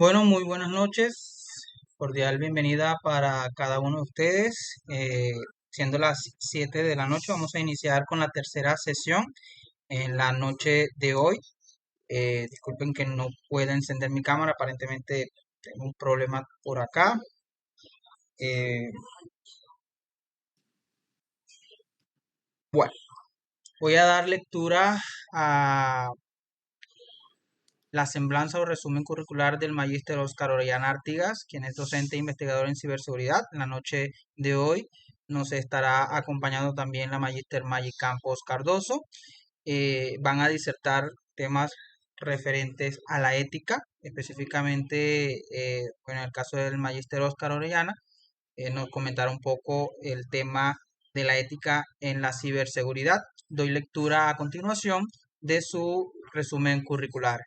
Bueno, muy buenas noches. Cordial bienvenida para cada uno de ustedes. Siendo las 7 de la noche, vamos a iniciar con la tercera sesión en la noche de hoy. Disculpen que no pueda encender mi cámara, aparentemente tengo un problema por acá. Eh, bueno, voy a dar lectura a la semblanza o resumen curricular del magíster Oscar Orellana Artigas, quien es docente e investigador en ciberseguridad. En la noche de hoy nos estará acompañando también la magíster Maggie Campos Cardoso. Van a disertar temas referentes a la ética, específicamente en el caso del magíster Oscar Orellana, nos comentará un poco el tema de la ética en la ciberseguridad. Doy lectura a continuación de su resumen curricular.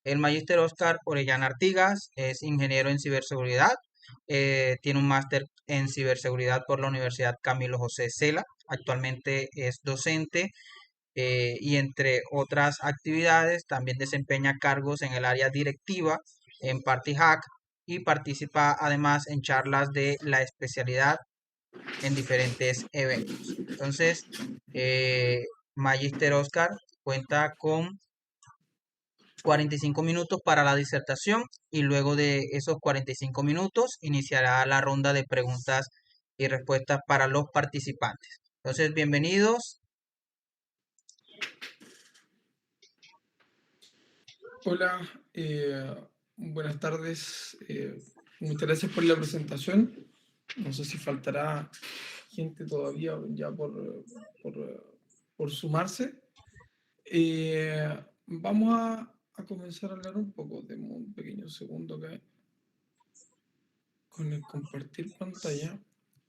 El magíster Oscar Orellana Artigas es ingeniero en ciberseguridad, tiene un máster en ciberseguridad por la Universidad Camilo José Cela, actualmente es docente y entre otras actividades también desempeña cargos en el área directiva en PartyHack y participa además en charlas de la especialidad en diferentes eventos. Entonces, Magíster Oscar cuenta con 45 minutos para la disertación y luego de esos 45 minutos iniciará la ronda de preguntas y respuestas para los participantes. Entonces, bienvenidos. Hola, buenas tardes. Muchas gracias por la presentación. No sé si faltará gente todavía ya por sumarse. Vamos a comenzar a hablar un poco. Demos un pequeño segundo acá con el compartir pantalla.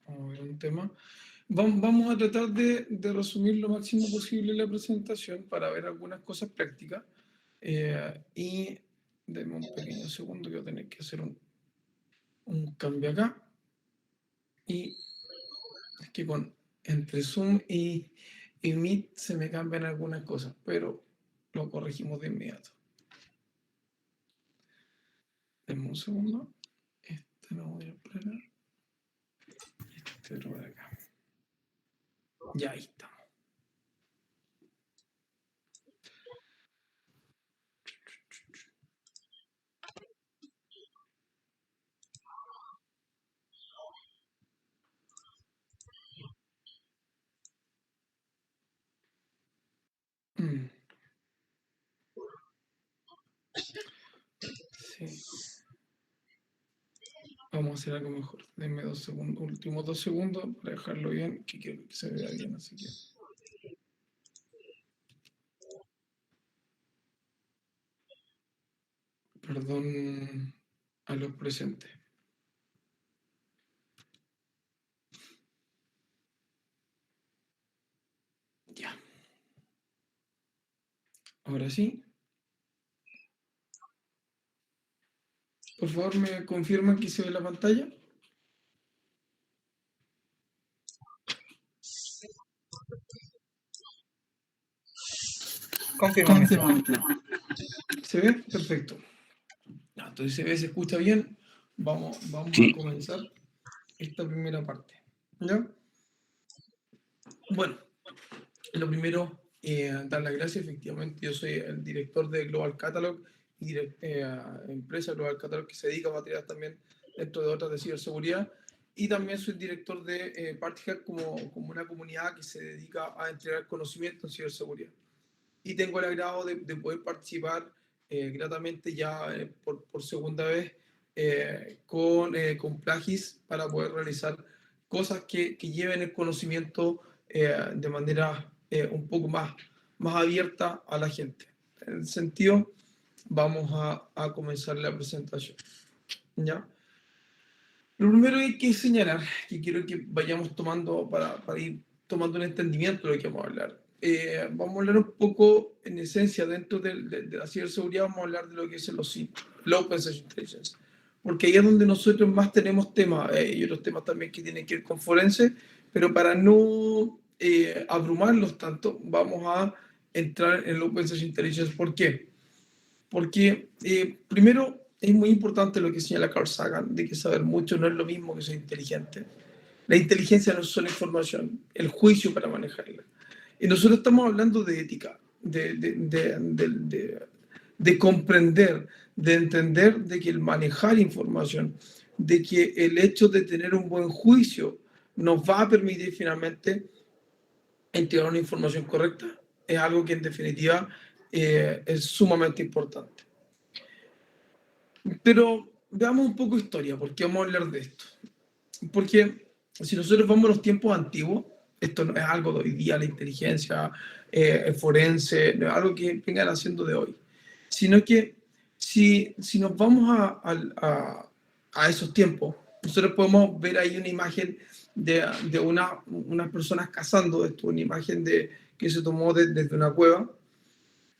Vamos a ver un tema. Vamos a tratar de resumir lo máximo posible la presentación para ver algunas cosas prácticas. Y denme un pequeño segundo que voy a tener que hacer un cambio acá. Y es que entre Zoom y Meet se me cambian algunas cosas, pero lo corregimos de inmediato. Denme un segundo. Este lo voy a esperar. Este lo voy acá. Ya, ahí estamos. Sí. Vamos a hacer algo mejor. Denme 2 segundos, últimos 2 segundos para dejarlo bien, que quiero que se vea bien, así que. Perdón a los presentes. Ya. Ahora sí. Por favor, ¿me confirman que se ve la pantalla? Confírmame. ¿Se ve? Perfecto. Entonces se ve, se escucha bien. Vamos Sí. a comenzar esta primera parte. ¿Ya? Bueno, lo primero, dar las gracias. Efectivamente, yo soy el director de Global Catalog, empresa Global Catalog que se dedica a materiales también dentro de otras de ciberseguridad. Y también soy director de PartyHack como una comunidad que se dedica a entregar conocimiento en ciberseguridad. Y tengo el agrado de poder participar gratamente ya por segunda vez con Plagis para poder realizar cosas que lleven el conocimiento de manera un poco más abierta a la gente. En ese sentido, vamos a comenzar la presentación. ¿Ya? Lo primero que hay que señalar, que quiero que vayamos tomando para ir tomando un entendimiento de lo que vamos a hablar. Vamos a hablar un poco, en esencia, dentro de la ciberseguridad, vamos a hablar de lo que es el OSINT, el Open Search Intelligence, porque ahí es donde nosotros más tenemos temas, y otros temas también que tienen que ver con forense, pero para no abrumarlos tanto, vamos a entrar en el Open Search Intelligence. ¿Por qué? Porque primero es muy importante lo que señala Carl Sagan, de que saber mucho no es lo mismo que ser inteligente. La inteligencia no es solo información, el juicio para manejarla. Y nosotros estamos hablando de ética, de comprender, de entender de que el manejar información, de que el hecho de tener un buen juicio nos va a permitir finalmente entregar una información correcta, es algo que en definitiva es sumamente importante. Pero veamos un poco historia, porque vamos a hablar de esto. Porque si nosotros vamos a los tiempos antiguos, esto no es algo de hoy día, la inteligencia forense, no es algo que vengan haciendo de hoy, sino que si nos vamos a esos tiempos, nosotros podemos ver ahí una imagen de unas personas cazando, esto, una imagen que se tomó desde una cueva,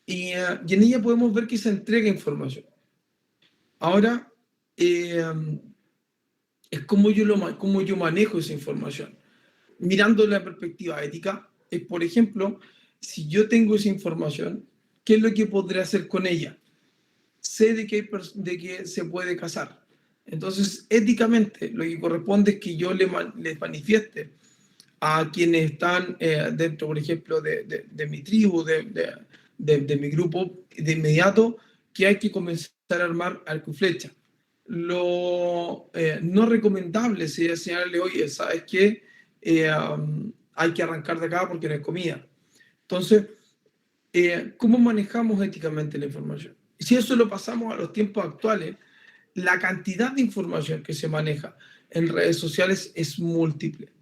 y en ella podemos ver que se entrega información. Ahora, es cómo yo manejo esa información. Mirando la perspectiva ética, es, por ejemplo, si yo tengo esa información, ¿qué es lo que podré hacer con ella? Sé de que se puede casar. Entonces, éticamente, lo que corresponde es que yo les manifieste a quienes están dentro, por ejemplo, de mi tribu, de mi grupo, de inmediato, que hay que comenzar a armar arco y flecha. Lo no recomendable sería señalarle, oye, ¿sabes qué? Hay que arrancar de acá porque no hay comida. Entonces, ¿cómo manejamos éticamente la información? Si eso lo pasamos a los tiempos actuales, la cantidad de información que se maneja en redes sociales es múltiple.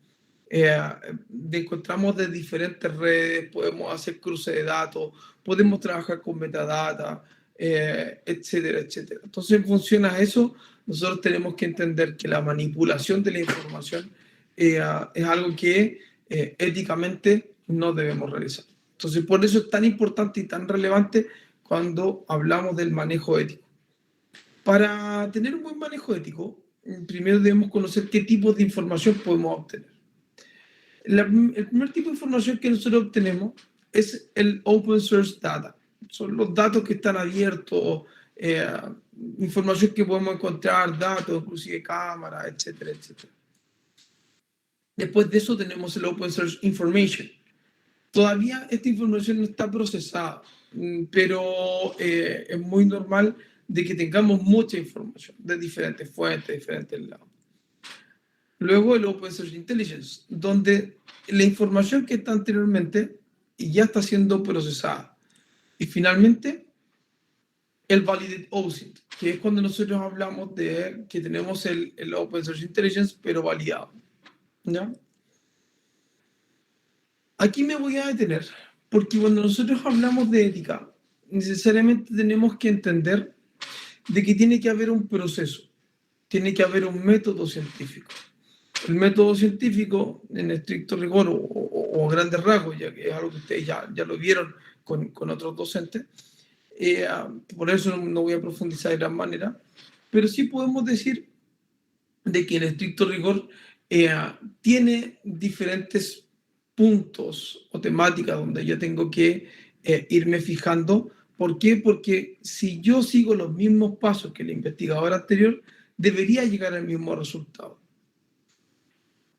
Encontramos de diferentes redes, podemos hacer cruce de datos, podemos trabajar con metadata, etcétera, etcétera. Entonces, en función a eso, nosotros tenemos que entender que la manipulación de la información es algo que éticamente no debemos realizar. Entonces, por eso es tan importante y tan relevante cuando hablamos del manejo ético. Para tener un buen manejo ético, primero debemos conocer qué tipos de información podemos obtener. El primer tipo de información que nosotros obtenemos es el open source data. Son los datos que están abiertos, información que podemos encontrar, datos, inclusive cámaras, etcétera, etcétera. Después de eso tenemos el open source information. Todavía esta información no está procesada, pero es muy normal de que tengamos mucha información de diferentes fuentes, diferentes lados. Luego el Open Source Intelligence, donde la información que está anteriormente ya está siendo procesada. Y finalmente, el Validated OSINT, que es cuando nosotros hablamos de que tenemos el Open Source Intelligence, pero validado. ¿Ya? Aquí me voy a detener, porque cuando nosotros hablamos de ética, necesariamente tenemos que entender de que tiene que haber un proceso, tiene que haber un método científico. El método científico, en estricto rigor o grandes rasgos, ya que es algo que ustedes ya lo vieron con otros docentes, por eso no voy a profundizar de gran manera, pero sí podemos decir de que en estricto rigor tiene diferentes puntos o temáticas donde yo tengo que irme fijando. ¿Por qué? Porque si yo sigo los mismos pasos que el investigador anterior, debería llegar al mismo resultado.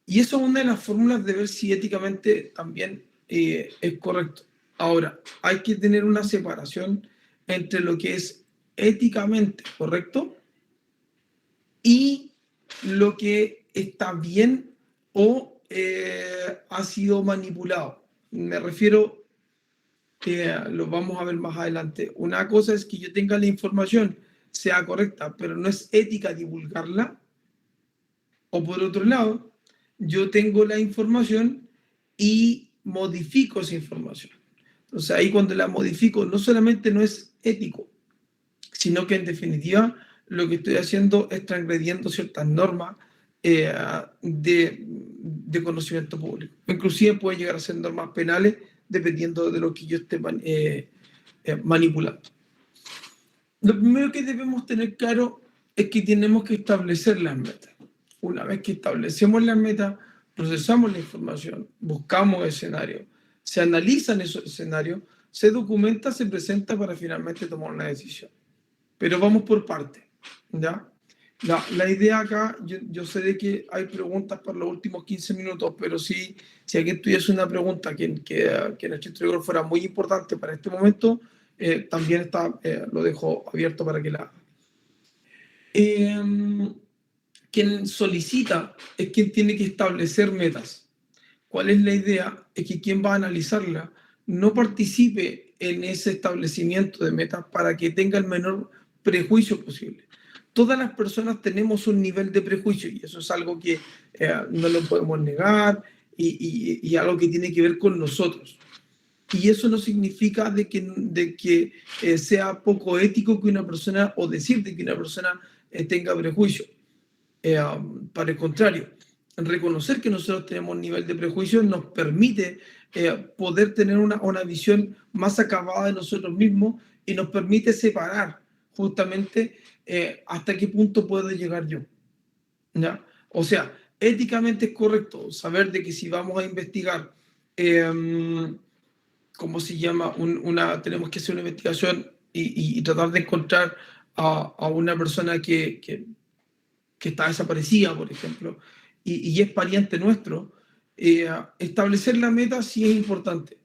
Y eso es una de las fórmulas de ver si éticamente también es correcto. Ahora, hay que tener una separación entre lo que es éticamente correcto y lo que está bien o ha sido manipulado. Me refiero, lo vamos a ver más adelante. Una cosa es que yo tenga la información, sea correcta, pero no es ética divulgarla. O por otro lado, yo tengo la información y modifico esa información. Entonces ahí cuando la modifico no solamente no es ético, sino que en definitiva lo que estoy haciendo es transgrediendo ciertas normas de conocimiento público. Inclusive puede llegar a ser normas penales dependiendo de lo que yo esté manipulando. Lo primero que debemos tener claro es que tenemos que establecer las metas. Una vez que establecemos las metas, procesamos la información, buscamos escenarios, se analizan esos escenarios, se documenta, se presenta para finalmente tomar una decisión. Pero vamos por partes. ¿ya? La idea acá, yo sé de que hay preguntas por los últimos 15 minutos, pero si alguien tuviese una pregunta que en nuestro rigor fuera muy importante para este momento, también lo dejo abierto para que la haga. Quien solicita es quien tiene que establecer metas. ¿Cuál es la idea? Es que quien va a analizarla no participe en ese establecimiento de metas para que tenga el menor prejuicio posible. Todas las personas tenemos un nivel de prejuicio y eso es algo que no lo podemos negar y algo que tiene que ver con nosotros. Y eso no significa de que sea poco ético que una persona o decirte que una persona tenga prejuicio. Para el contrario, reconocer que nosotros tenemos un nivel de prejuicio nos permite poder tener una visión más acabada de nosotros mismos y nos permite separar justamente hasta qué punto puedo llegar yo. ¿Ya? O sea, éticamente es correcto saber de que si vamos a investigar, ¿cómo se llama? Tenemos que hacer una investigación y tratar de encontrar a una persona que está desaparecida, por ejemplo, y es pariente nuestro, establecer la meta sí es importante,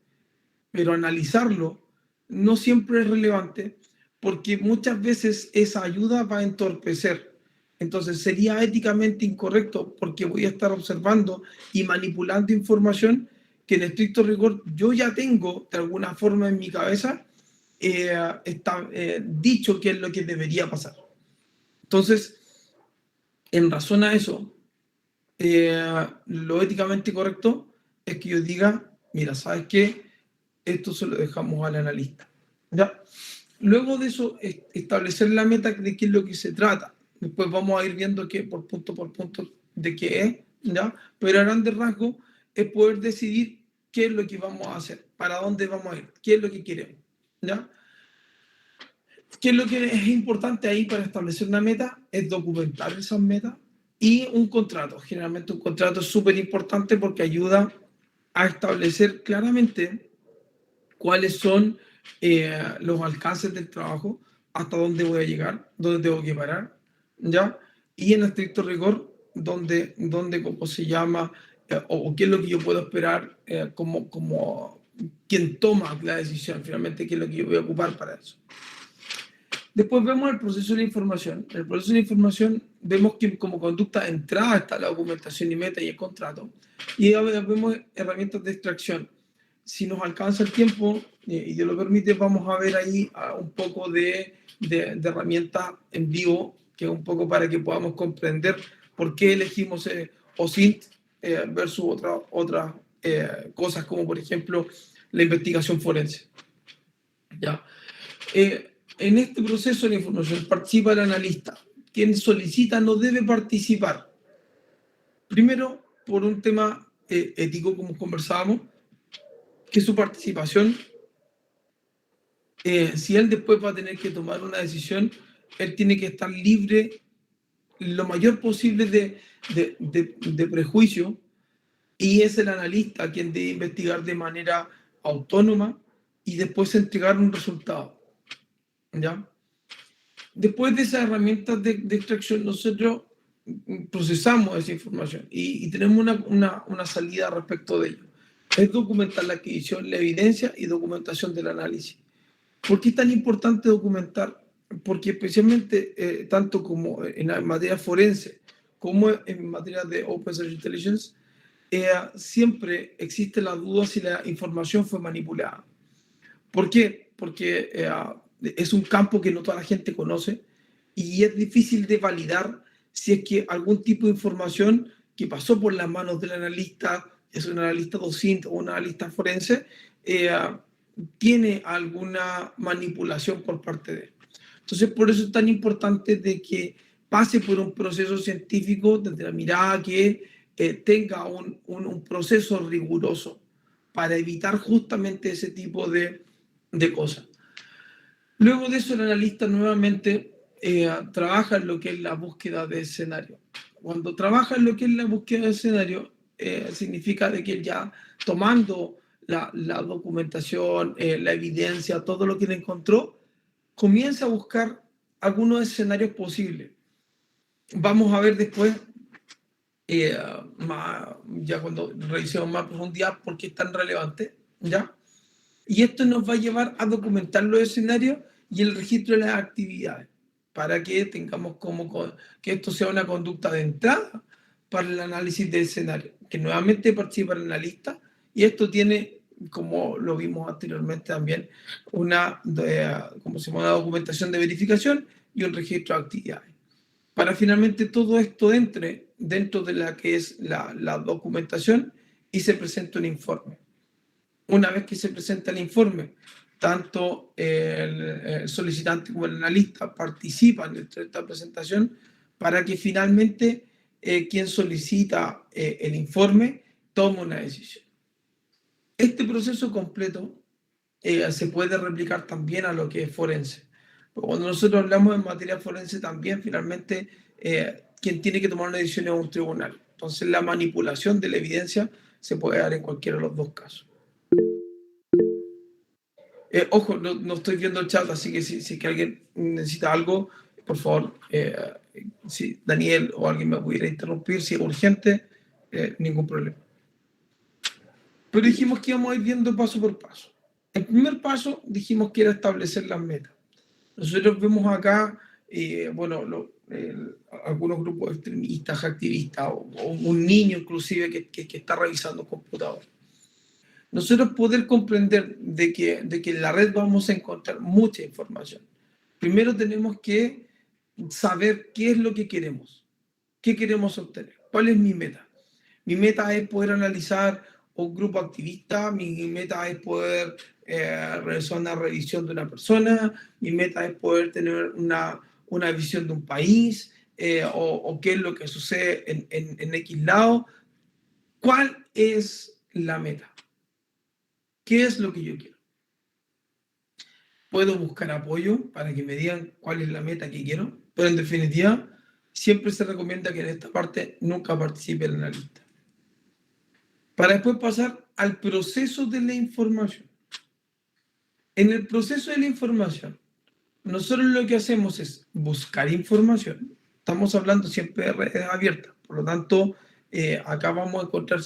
pero analizarlo no siempre es relevante porque muchas veces esa ayuda va a entorpecer. Entonces sería éticamente incorrecto porque voy a estar observando y manipulando información que en estricto rigor yo ya tengo de alguna forma en mi cabeza está dicho que es lo que debería pasar. Entonces, en razón a eso, lo éticamente correcto es que yo diga, mira, ¿sabes qué? Esto se lo dejamos al analista. ¿Ya? Luego de eso, establecer la meta de qué es lo que se trata. Después vamos a ir viendo por punto de qué es, ¿ya? Pero a grandes rasgos es poder decidir qué es lo que vamos a hacer, para dónde vamos a ir, qué es lo que queremos, ¿ya? ¿Qué es lo que es importante ahí para establecer una meta? Es documentar esas metas y un contrato. Generalmente un contrato es súper importante porque ayuda a establecer claramente cuáles son los alcances del trabajo, hasta dónde voy a llegar, dónde tengo que parar, ¿ya? Y en estricto rigor, dónde ¿cómo se llama? O qué es lo que yo puedo esperar como quien toma la decisión, finalmente, qué es lo que yo voy a ocupar para eso. Después vemos el proceso de la información. En el proceso de la información vemos que como conducta de entrada está la documentación y meta y el contrato. Y vemos herramientas de extracción. Si nos alcanza el tiempo y Dios lo permite, vamos a ver ahí un poco de herramientas en vivo, que es un poco para que podamos comprender por qué elegimos OSINT versus otras cosas como por ejemplo la investigación forense. ¿Ya? En este proceso de información participa el analista. Quien solicita no debe participar. Primero, por un tema ético, como conversábamos, que su participación, si él después va a tener que tomar una decisión, él tiene que estar libre lo mayor posible de prejuicio y es el analista quien debe investigar de manera autónoma y después entregar un resultado. ¿Ya? Después de esas herramientas de extracción, nosotros procesamos esa información y tenemos una salida respecto de ello. Es documentar la adquisición, la evidencia y documentación del análisis. ¿Por qué es tan importante documentar? Porque especialmente, tanto como en la materia forense como en materia de Open Search Intelligence, siempre existe la duda si la información fue manipulada. ¿Por qué? Porque es un campo que no toda la gente conoce y es difícil de validar si es que algún tipo de información que pasó por las manos del analista, es un analista docente o un analista forense, tiene alguna manipulación por parte de él. Entonces, por eso es tan importante de que pase por un proceso científico desde la mirada que tenga un proceso riguroso para evitar justamente ese tipo de cosas. Luego de eso, el analista nuevamente trabaja en lo que es la búsqueda de escenario. Cuando trabaja en lo que es la búsqueda de escenario, significa de que ya tomando la documentación, la evidencia, todo lo que le encontró, comienza a buscar algunos escenarios posibles. Vamos a ver después, ya cuando revisemos más profundidad, por qué es tan relevante, ¿ya? Y esto nos va a llevar a documentar los escenarios y el registro de las actividades, para que tengamos que esto sea una conducta de entrada para el análisis de escenario, que nuevamente participa el analista, y esto tiene, como lo vimos anteriormente también, como se llama, una documentación de verificación y un registro de actividades. Para finalmente todo esto entre dentro de la que es la documentación y se presenta un informe. Una vez que se presenta el informe, tanto el solicitante como el analista participan en esta presentación para que finalmente quien solicita el informe tome una decisión. Este proceso completo se puede replicar también a lo que es forense. Cuando nosotros hablamos en materia forense también, finalmente, quien tiene que tomar una decisión es un tribunal. Entonces, la manipulación de la evidencia se puede dar en cualquiera de los dos casos. Ojo, no estoy viendo el chat, así que si que alguien necesita algo, por favor, si Daniel o alguien me pudiera interrumpir, si es urgente, ningún problema. Pero dijimos que íbamos a ir viendo paso por paso. El primer paso dijimos que era establecer las metas. Nosotros vemos acá, algunos grupos extremistas, activistas, o un niño inclusive que está revisando un computador. Nosotros poder comprender de que en la red vamos a encontrar mucha información. Primero tenemos que saber qué es lo que queremos, qué queremos obtener, cuál es mi meta. Mi meta es poder analizar un grupo activista, mi meta es poder realizar una revisión de una persona, mi meta es poder tener una visión de un país, o qué es lo que sucede en X lado. ¿Cuál es la meta? ¿Qué es lo que yo quiero? Puedo buscar apoyo para que me digan cuál es la meta que quiero, pero en definitiva, siempre se recomienda que en esta parte nunca participe el analista. Para después pasar al proceso de la información. En el proceso de la información, nosotros lo que hacemos es buscar información. Estamos hablando siempre de redes abiertas, por lo tanto, acá vamos a encontrar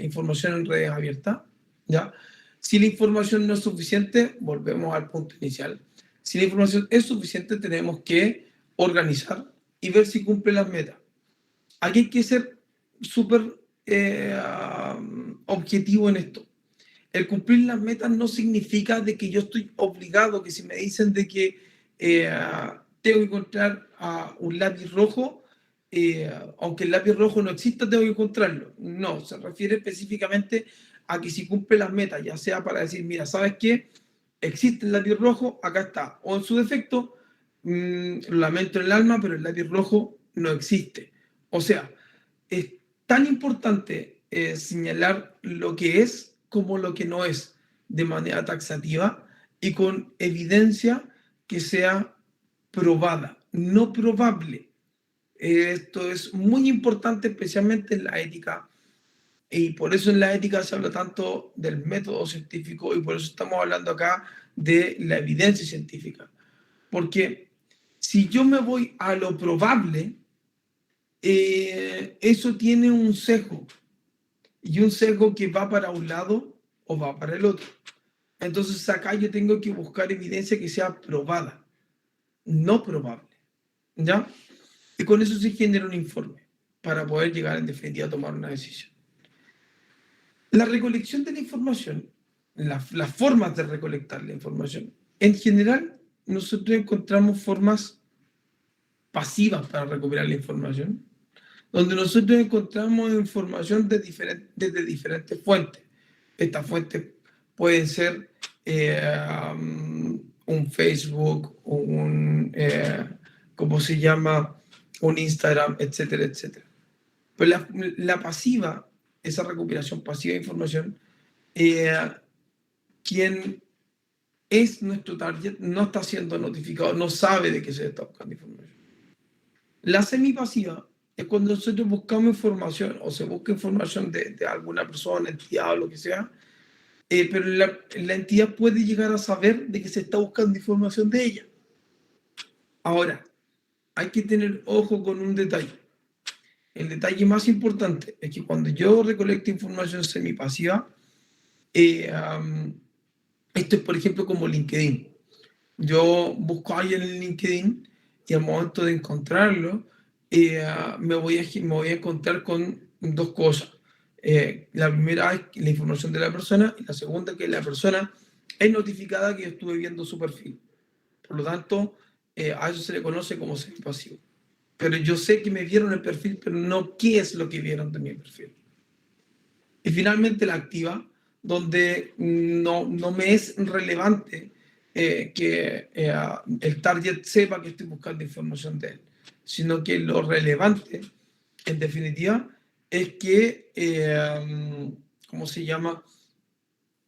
información en redes abiertas, ¿ya? Si la información no es suficiente, volvemos al punto inicial. Si la información es suficiente, tenemos que organizar y ver si cumple las metas. Aquí hay que ser súper objetivo en esto. El cumplir las metas no significa de que yo estoy obligado, que si me dicen de que tengo que encontrar un lápiz rojo, aunque el lápiz rojo no exista, tengo que encontrarlo. No, se refiere específicamente a que si cumple las metas, ya sea para decir, mira, ¿sabes qué? Existe el lápiz rojo, acá está. O en su defecto, lo lamento en el alma, pero el lápiz rojo no existe. O sea, es tan importante señalar lo que es como lo que no es de manera taxativa y con evidencia que sea probada, no probable. Esto es muy importante, especialmente en la ética, y por eso en la ética se habla tanto del método científico y por eso estamos hablando acá de la evidencia científica. Porque si yo me voy a lo probable, eso tiene un sesgo, y un sesgo que va para un lado o va para el otro. Entonces acá yo tengo que buscar evidencia que sea probada, no probable, ¿ya? Y con eso se genera un informe para poder llegar en definitiva a tomar una decisión. La recolección de la información, las formas de recolectar la información, en general nosotros encontramos formas pasivas para recuperar la información, donde nosotros encontramos información desde diferentes fuentes. Estas fuentes pueden ser un Facebook, ¿cómo se llama? Un Instagram, etcétera, etcétera. Pero la pasiva, esa recuperación pasiva de información, quien es nuestro target no está siendo notificado, no sabe de qué se está buscando información. La semipasiva es cuando nosotros buscamos información o se busca información de alguna persona, entidad o lo que sea, pero la entidad puede llegar a saber de que se está buscando información de ella. Ahora, hay que tener ojo con un detalle. El detalle más importante es que cuando yo recolecto información semipasiva, esto es, por ejemplo, como LinkedIn. Yo busco a alguien en LinkedIn y al momento de encontrarlo, me voy a encontrar con dos cosas. La primera es la información de la persona y la segunda que la persona es notificada que yo estuve viendo su perfil. Por lo tanto, a eso se le conoce como semipasivo. Pero yo sé que me vieron el perfil, pero no qué es lo que vieron de mi perfil. Y finalmente la activa, donde no me es relevante que el target sepa que estoy buscando información de él, sino que lo relevante, en definitiva, es que, ¿cómo se llama?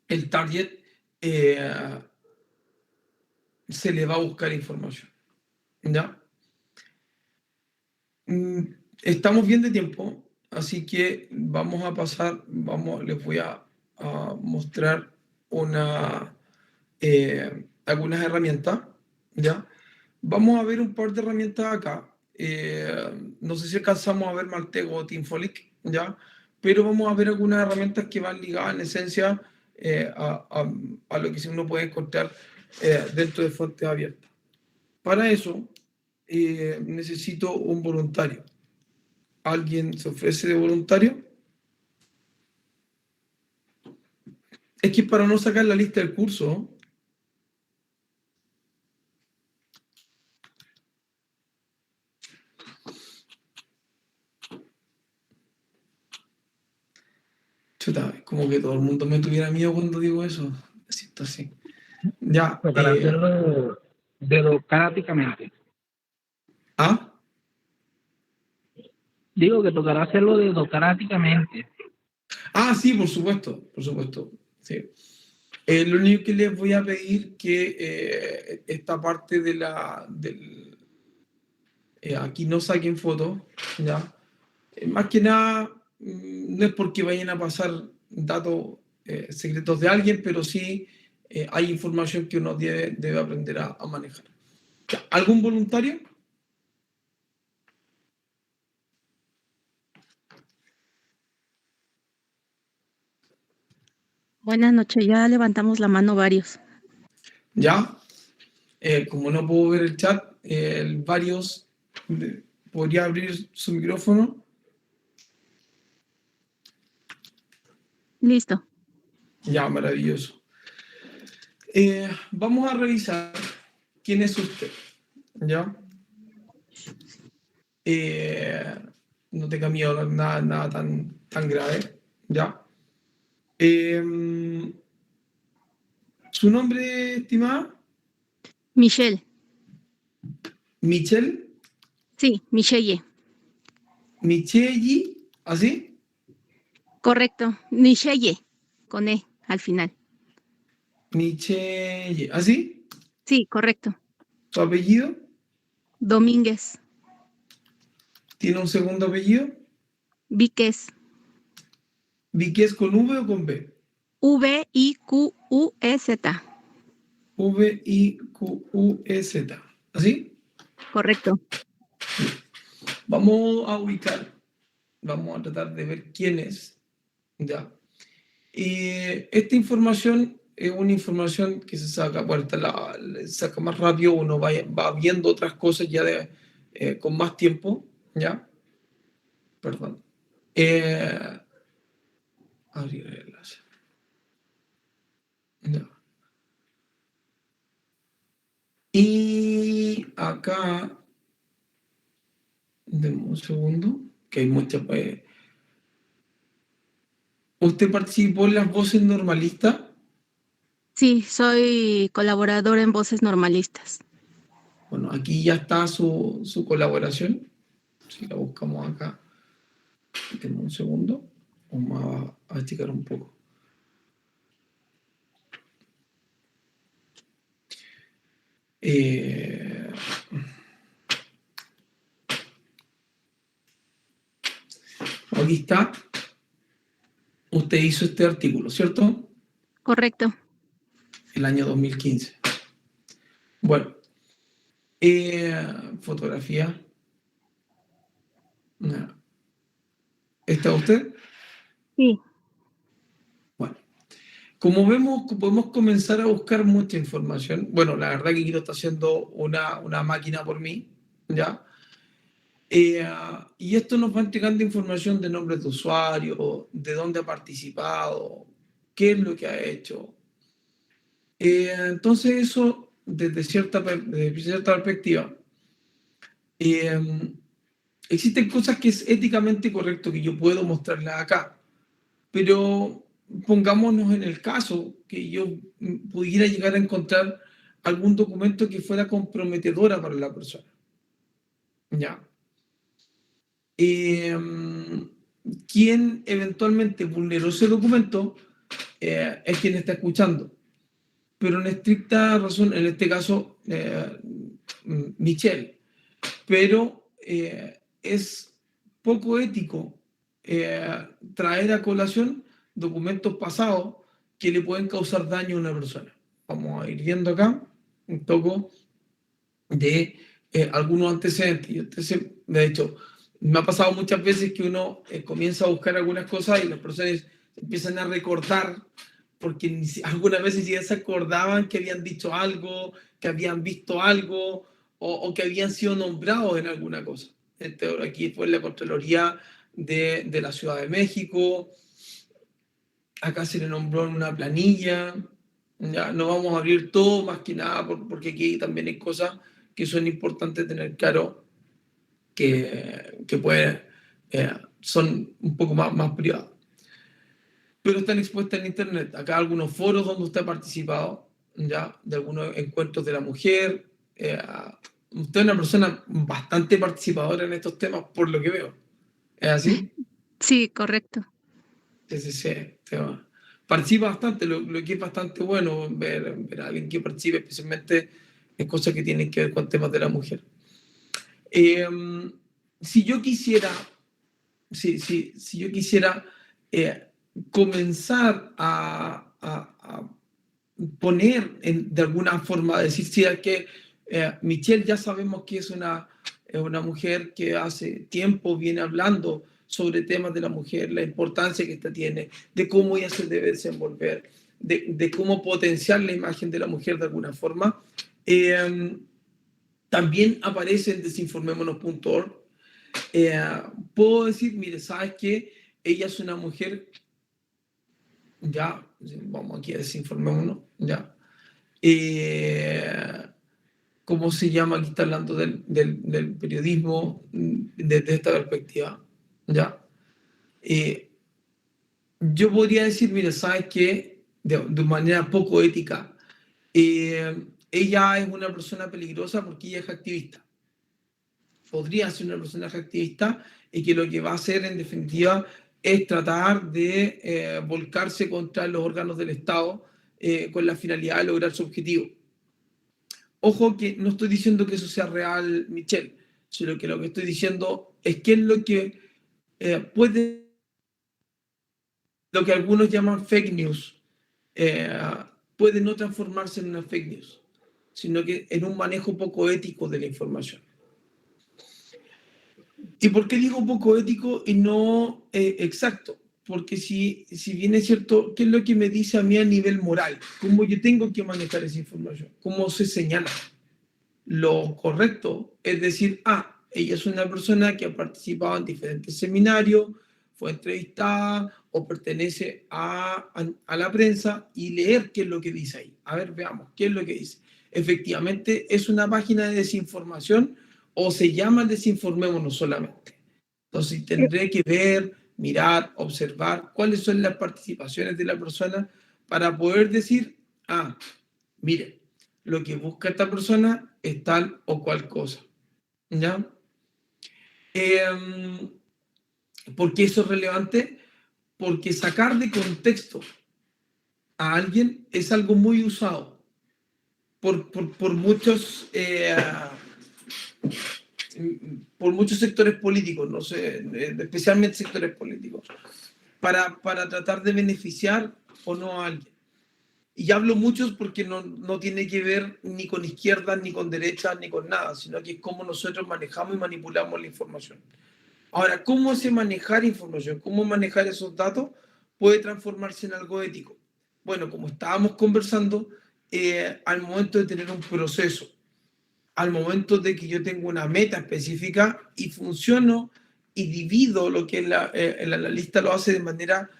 El target se le va a buscar información. ¿Ya? Estamos bien de tiempo, así que vamos a pasar, les voy a mostrar algunas herramientas, ¿ya? Vamos a ver un par de herramientas acá. No sé si alcanzamos a ver Maltego o Teamfolic, ¿ya? Pero vamos a ver algunas herramientas que van ligadas en esencia a lo que uno puede encontrar dentro de fuentes abiertas. Para eso, necesito un voluntario. ¿Alguien se ofrece de voluntario? Es que para no sacar la lista del curso, chuta, como que todo el mundo me tuviera miedo cuando digo eso. Me siento así. Ya. Tocará hacerlo dedocráticamente. ¿Ah? Digo que tocará hacerlo dedocráticamente. Ah, sí, por supuesto, por supuesto. Sí. Lo único que les voy a pedir que esta parte de aquí no saquen fotos, ¿ya? Más que nada, no es porque vayan a pasar datos secretos de alguien, pero sí hay información que uno debe aprender a manejar. ¿Algún voluntario? Buenas noches, ya levantamos la mano varios. ¿Ya? Como no puedo ver el chat, varios podría abrir su micrófono. Listo. Ya, maravilloso. Vamos a revisar quién es usted. ¿Ya? No tenga miedo, nada tan grave. ¿Ya? ¿Su nombre, estimada? Michelle. Michelle. Sí, Michelle. Michelle, ¿así? Correcto. Michelle, con E al final. Michelle, ¿así? Sí, correcto. ¿Su apellido? Domínguez. ¿Tiene un segundo apellido? Víquez. ¿Víquez con V o con B? Viquuz. Viquz. ¿Así? Correcto. Vamos a ubicar, vamos a tratar de ver quién es. Ya. Esta información es una información que se saca, bueno, saca más rápido, uno va viendo otras cosas ya con más tiempo, ¿ya? Perdón. Abrir el enlace. Ya. Y acá, denme un segundo, que hay muchas. ¿Usted participó en las voces normalistas? Sí, soy colaboradora en Voces Normalistas. Bueno, aquí ya está su colaboración. Si la buscamos acá, denme un segundo. Vamos a checar un poco. Aquí está. Usted hizo este artículo, ¿cierto? Correcto. El año 2015. Bueno, Fotografía. No. ¿Está usted? Sí, Bueno, como vemos, podemos comenzar a buscar mucha información. Bueno, la verdad que Kiro está haciendo una máquina por mí, ¿ya? Y esto nos va entregando información de nombres de usuario, de dónde ha participado, qué es lo que ha hecho. Entonces eso, desde cierta perspectiva, eh, existen cosas que es éticamente correcto que yo puedo mostrarlas acá, pero pongámonos en el caso que yo pudiera llegar a encontrar algún documento que fuera comprometedora para la persona. ¿Ya? Eh, quien eventualmente vulneró ese documento es quien está escuchando. Pero en estricta razón, en este caso, Michelle, pero es poco ético traer a colación documentos pasados que le pueden causar daño a una persona. Vamos a ir viendo acá un poco de algunos antecedentes. De hecho, me ha pasado muchas veces que uno comienza a buscar algunas cosas y las personas empiezan a recordar porque algunas veces ya se acordaban que habían dicho algo, que habían visto algo o que habían sido nombrados en alguna cosa. Aquí fue la Contraloría de la Ciudad de México, acá se le nombró en una planilla, ya no vamos a abrir todo más que nada porque aquí también hay cosas que son importantes tener claro que pueden, son un poco más privadas. Pero están expuestas en Internet. Acá algunos foros donde usted ha participado, ya, de algunos encuentros de la mujer. Usted es una persona bastante participadora en estos temas, por lo que veo. ¿Es así? sí, correcto. Sí, sí, sí. Participa bastante, lo que es bastante bueno ver a alguien que participe, especialmente en cosas que tienen que ver con temas de la mujer. Eh, si yo quisiera, si yo quisiera comenzar a poner de alguna forma, decir, si es que Michelle ya sabemos que es una mujer que hace tiempo viene hablando sobre temas de la mujer, la importancia que esta tiene, de cómo ella se debe desenvolver, de cómo potenciar la imagen de la mujer de alguna forma. Eh, también aparece en desinformémonos.org. Puedo decir, mire, ¿sabes qué? Ella es una mujer, ya, vamos aquí a desinformémonos, ya. Eh, ¿Cómo se llama? Aquí está hablando del periodismo desde esta perspectiva, ya. Eh, yo podría decir, mire, ¿sabes qué? De manera poco ética, ella es una persona peligrosa porque ella es activista. Podría ser una persona activista y que lo que va a hacer en definitiva es tratar de volcarse contra los órganos del Estado con la finalidad de lograr su objetivo. Ojo que no estoy diciendo que eso sea real, Michelle, sino que lo que estoy diciendo es que es lo que puede, lo que algunos llaman fake news, eh, puede no transformarse en una fake news, sino que en un manejo poco ético de la información. ¿Y por qué digo poco ético y no exacto? Porque si bien es cierto, ¿qué es lo que me dice a mí a nivel moral? ¿Cómo yo tengo que manejar esa información? ¿Cómo se señala? Lo correcto es decir, ella es una persona que ha participado en diferentes seminarios, fue entrevistada o pertenece a la prensa y leer qué es lo que dice ahí. A ver, veamos, ¿qué es lo que dice? Efectivamente, ¿es una página de desinformación o se llama Desinformémonos solamente? Entonces tendré que ver, mirar, observar cuáles son las participaciones de la persona para poder decir, mire, lo que busca esta persona es tal o cual cosa. ¿Ya? Eh, ¿Por qué eso es relevante? Porque sacar de contexto a alguien es algo muy usado por muchos por muchos sectores políticos, no sé, especialmente sectores políticos, para tratar de beneficiar o no a alguien. y hablo muchos porque no tiene que ver ni con izquierda, ni con derecha, ni con nada, sino que es cómo nosotros manejamos y manipulamos la información. Ahora, ¿cómo se manejar información? ¿Cómo manejar esos datos? Puede transformarse en algo ético. Bueno, como estábamos conversando, al momento de tener un proceso, al momento de que yo tengo una meta específica y funciono y divido lo que el analista lo hace de manera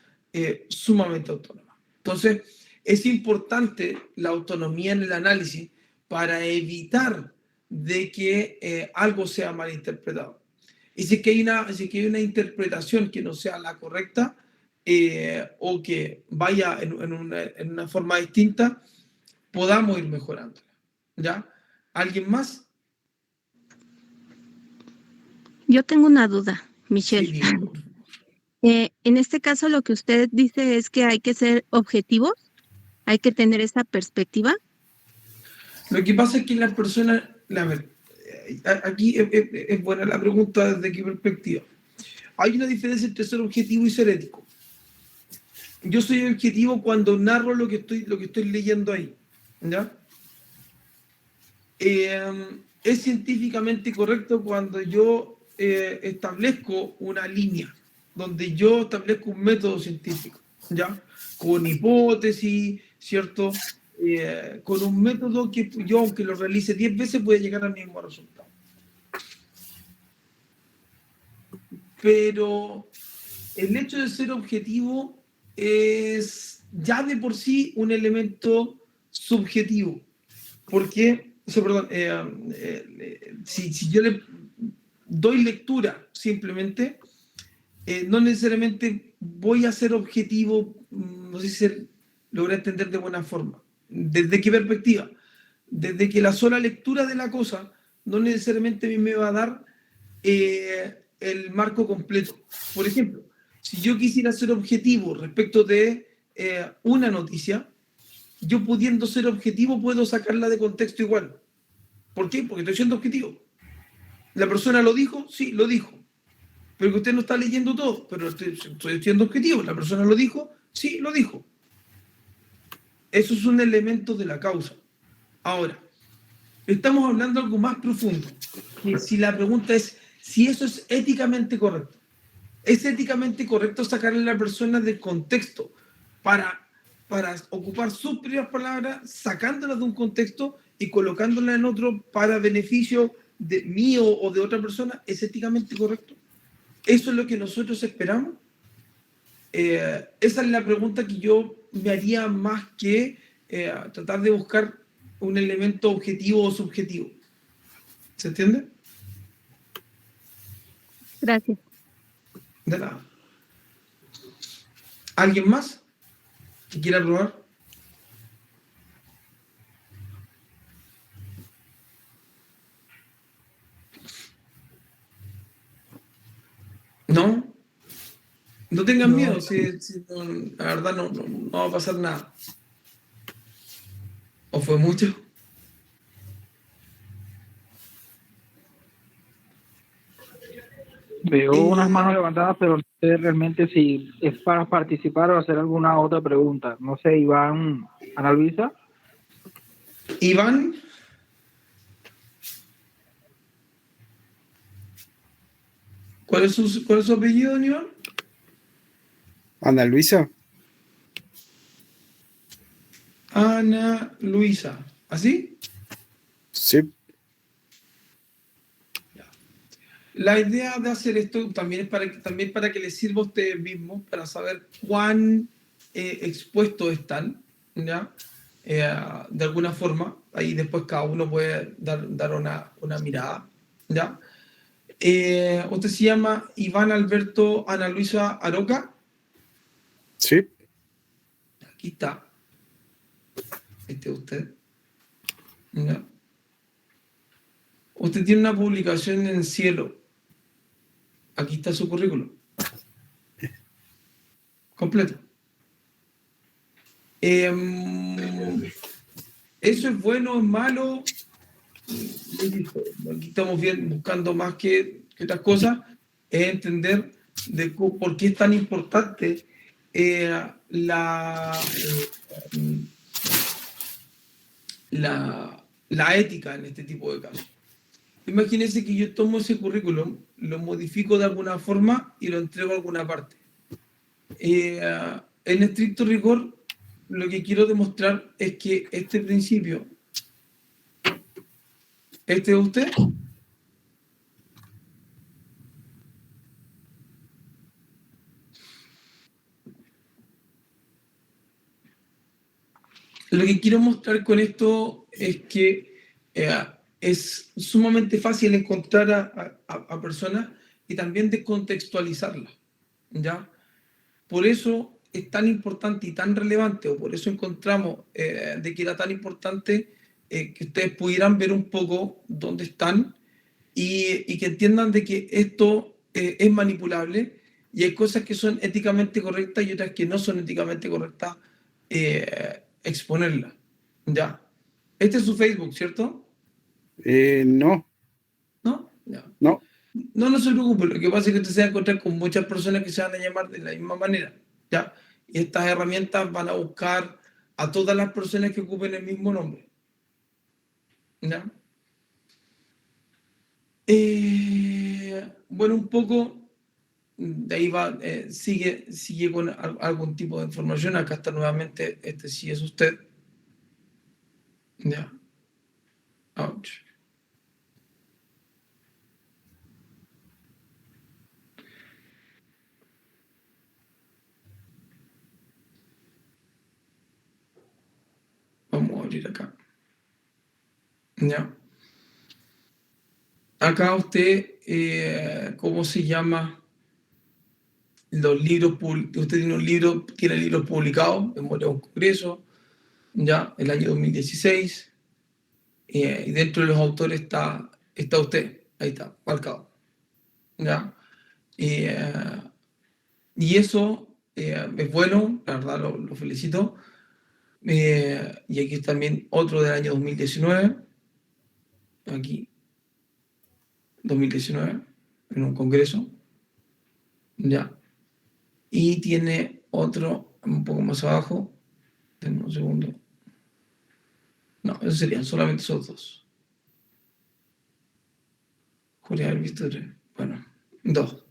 sumamente autónoma. Entonces, es importante la autonomía en el análisis para evitar de que algo sea malinterpretado. Y si es que hay una interpretación que no sea la correcta o que vaya en una forma distinta, podamos ir mejorándola. ¿Ya? ¿Alguien más? Yo tengo una duda, Sí, Michelle. dígalo. En este caso, lo que usted dice es que hay que ser objetivos, hay que tener esa perspectiva. Lo que pasa es que las personas, aquí es buena la pregunta desde qué perspectiva. Hay una diferencia entre ser objetivo y ser ético. Yo soy objetivo cuando narro lo que estoy leyendo ahí. ¿Ya? Es científicamente correcto cuando yo establezco una línea, donde yo establezco un método científico, ¿ya? Con hipótesis, ¿cierto? Con un método que yo, aunque lo realice 10 veces, puede llegar al mismo resultado. Pero el hecho de ser objetivo es ya de por sí un elemento subjetivo. Porque, perdón, si yo le doy lectura simplemente, no necesariamente voy a ser objetivo, no sé si logré entender de buena forma. ¿Desde qué perspectiva? Desde que la sola lectura de la cosa no necesariamente me va a dar el marco completo. Por ejemplo, si yo quisiera ser objetivo respecto de una noticia, yo pudiendo ser objetivo puedo sacarla de contexto igual. ¿Por qué? Porque estoy siendo objetivo. ¿La persona lo dijo? Sí, lo dijo. Pero que usted no está leyendo todo, pero estoy siendo objetivo. ¿La persona lo dijo? Sí, lo dijo. Eso es un elemento de la causa. Ahora, estamos hablando de algo más profundo. Que si la pregunta es si eso es éticamente correcto. ¿Es éticamente correcto sacarle a la persona del contexto para ocupar sus propias palabras, sacándolas de un contexto y colocándolas en otro para beneficio de mío o de otra persona? ¿Es éticamente correcto? ¿Eso es lo que nosotros esperamos? Esa es la pregunta que yo me haría más que tratar de buscar un elemento objetivo o subjetivo. ¿Se entiende? Gracias. De nada. ¿Alguien más que quiera probar? ¿No? No tengan miedo, la verdad no va a pasar nada. ¿O fue mucho? Veo unas manos levantadas, pero no sé realmente si es para participar o hacer alguna otra pregunta. No sé, Iván, Ana Luisa. Iván. ¿Cuál es su apellido, don Iván? Ana Luisa. Ana Luisa. ¿Así? Sí. La idea de hacer esto también es para que les sirva a ustedes mismos, para saber cuán expuestos están, ¿ya? De alguna forma. Ahí después cada uno puede dar una mirada, ¿ya? ¿Usted se llama Iván Alberto Ana Luisa Aroca? Sí. Aquí está. Este es usted. ¿Ya? Usted tiene una publicación en Cielo. Aquí está su currículum. Completo. ¿Eso es bueno o es malo? Aquí estamos buscando más que otras cosas, es entender por qué es tan importante la ética en este tipo de casos. Imagínense que yo tomo ese currículum, lo modifico de alguna forma y lo entrego a alguna parte. En estricto rigor, lo que quiero demostrar es que este principio, ¿este es usted? Lo que quiero mostrar con esto es que es sumamente fácil encontrar a personas y también descontextualizarlas, ¿ya? Por eso es tan importante y tan relevante, o por eso encontramos de que era tan importante que ustedes pudieran ver un poco dónde están y que entiendan de que esto es manipulable y hay cosas que son éticamente correctas y otras que no son éticamente correctas exponerlas. ¿Ya? Este es su Facebook, ¿cierto? No, ¿No? Ya. no. No se preocupe, lo que pasa es que usted se va a encontrar con muchas personas que se van a llamar de la misma manera, ¿ya? Y estas herramientas van a buscar a todas las personas que ocupen el mismo nombre, ¿ya? Bueno, un poco de ahí va, sigue con algún tipo de información. Acá está nuevamente, este sí es usted, ¿ya? Ouch. Vamos a abrir acá. ¿Ya? Acá usted, ¿cómo se llama? Los libros, usted tiene un libro, tiene libros publicados, Memoria de un Congreso, ya, el año 2016, y dentro de los autores está usted, ahí está, marcado, ¿ya? Y eso es bueno, la verdad lo felicito. Y aquí también otro del año 2019, aquí, 2019, en un congreso, ¿ya? Y tiene otro un poco más abajo, denme un segundo. No, esos serían solamente esos dos. Juré haber visto tres. Bueno, dos.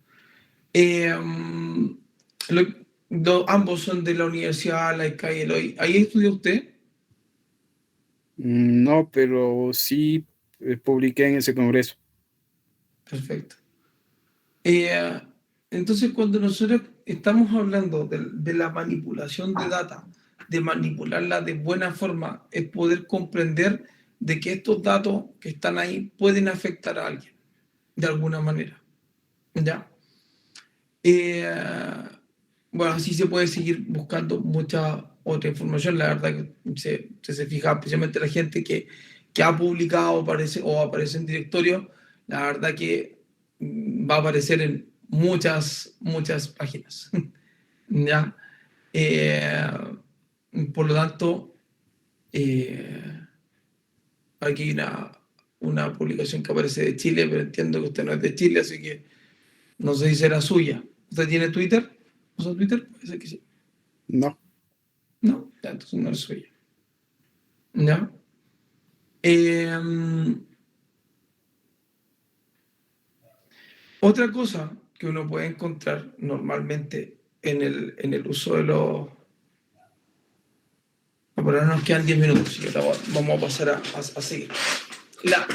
Ambos son de la Universidad Laica y Eloy. ¿Ahí estudió usted? No, pero sí publiqué en ese congreso. Perfecto. Entonces, cuando nosotros estamos hablando de la manipulación de data, de manipularla de buena forma, es poder comprender de que estos datos que están ahí pueden afectar a alguien de alguna manera. ¿Ya? Bueno, así se puede seguir buscando mucha otra información. La verdad que se fija, especialmente la gente que ha publicado o aparece en directorio, la verdad que va a aparecer en muchas páginas. ¿Ya? Eh, por lo tanto, aquí hay una publicación que aparece de Chile, pero entiendo que usted no es de Chile, así que no sé si será suya. ¿Usted tiene Twitter? ¿Usa Twitter? Puede ser que sí. No. No, ya, entonces no es suya. ¿Ya? Otra cosa que uno puede encontrar normalmente en el uso de los... Bueno, ahora nos quedan 10 minutos, así que vamos a pasar a seguir.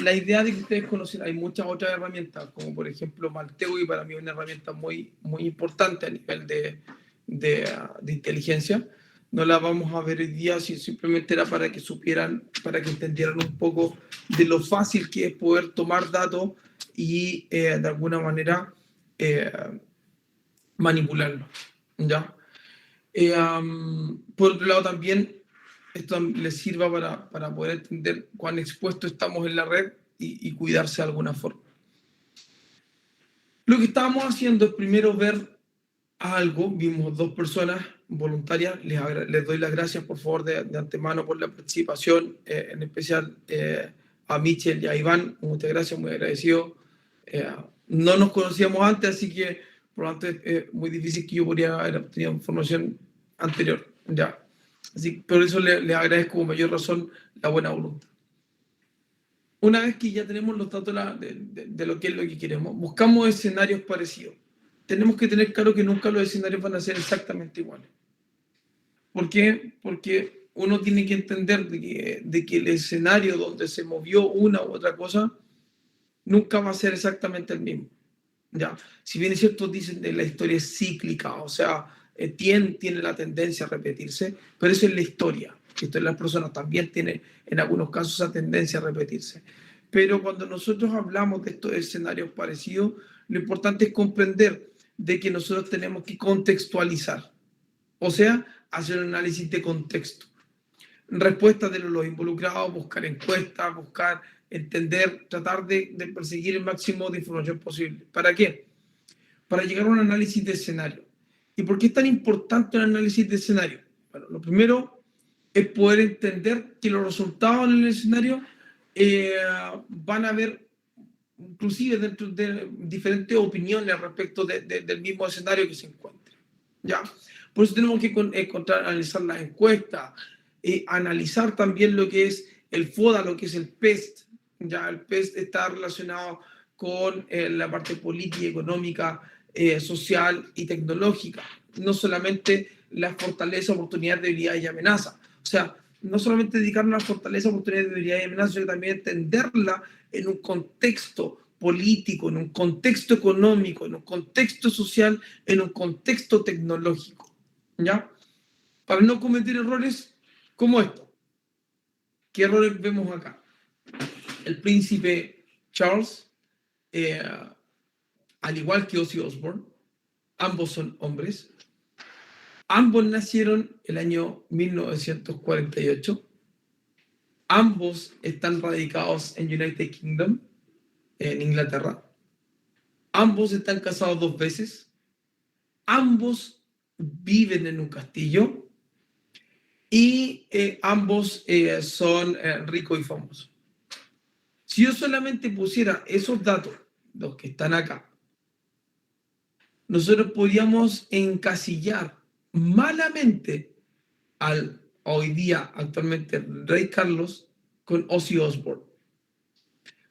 La idea de que ustedes conocen, hay muchas otras herramientas, como por ejemplo Malteo, y para mí es una herramienta muy importante a nivel de inteligencia. No la vamos a ver hoy día, simplemente era para que supieran, para que entendieran un poco de lo fácil que es poder tomar datos y de alguna manera manipularlos, ¿ya? Por otro lado también esto les sirva para poder entender cuán expuestos estamos en la red y cuidarse de alguna forma. Lo que estábamos haciendo es primero ver algo, vimos dos personas voluntarias, les doy las gracias por favor de antemano por la participación, en especial a Michel y a Iván, muchas gracias, muy agradecido. No nos conocíamos antes, así que por lo tanto es muy difícil que yo podría haber obtenido información anterior, ¿ya? Así que por eso le agradezco con mayor razón la buena voluntad. Una vez que ya tenemos los datos de lo que es lo que queremos, buscamos escenarios parecidos. Tenemos que tener claro que nunca los escenarios van a ser exactamente iguales. ¿Por qué? Porque uno tiene que entender de que el escenario donde se movió una u otra cosa nunca va a ser exactamente el mismo. ¿Ya? Si bien es cierto, dicen que la historia es cíclica, o sea, tiene la tendencia a repetirse, pero eso es la historia. Las personas también tienen en algunos casos esa tendencia a repetirse. Pero cuando nosotros hablamos de estos escenarios parecidos, lo importante es comprender de que nosotros tenemos que contextualizar, o sea, hacer un análisis de contexto. Respuestas de los involucrados, buscar encuestas, buscar entender, tratar de perseguir el máximo de información posible. ¿Para qué? Para llegar a un análisis de escenario. ¿Y por qué es tan importante un análisis de escenario? Bueno, lo primero es poder entender que los resultados en el escenario van a haber, inclusive dentro de diferentes opiniones respecto del mismo escenario que se encuentre. ¿Ya? Por eso tenemos que analizar las encuestas, analizar también lo que es el FODA, lo que es el PEST. Ya el PEST está relacionado con la parte política, económica, social y tecnológica. No solamente las fortalezas, oportunidades, debilidades y amenazas. O sea, no solamente dedicarnos a las fortalezas, oportunidades, debilidades y amenazas, sino también entenderla en un contexto político, en un contexto económico, en un contexto social, en un contexto tecnológico. ¿Ya? Para no cometer errores como esto. ¿Qué errores vemos acá? El príncipe Charles, al igual que Ozzy Osbourne, ambos son hombres. Ambos nacieron el año 1948. Ambos están radicados en United Kingdom, en Inglaterra. Ambos están casados 2 veces. Ambos viven en un castillo. Y ambos son ricos y famosos. Si yo solamente pusiera esos datos, los que están acá, nosotros podríamos encasillar malamente al hoy día, actualmente, Rey Carlos con Ozzy Osbourne.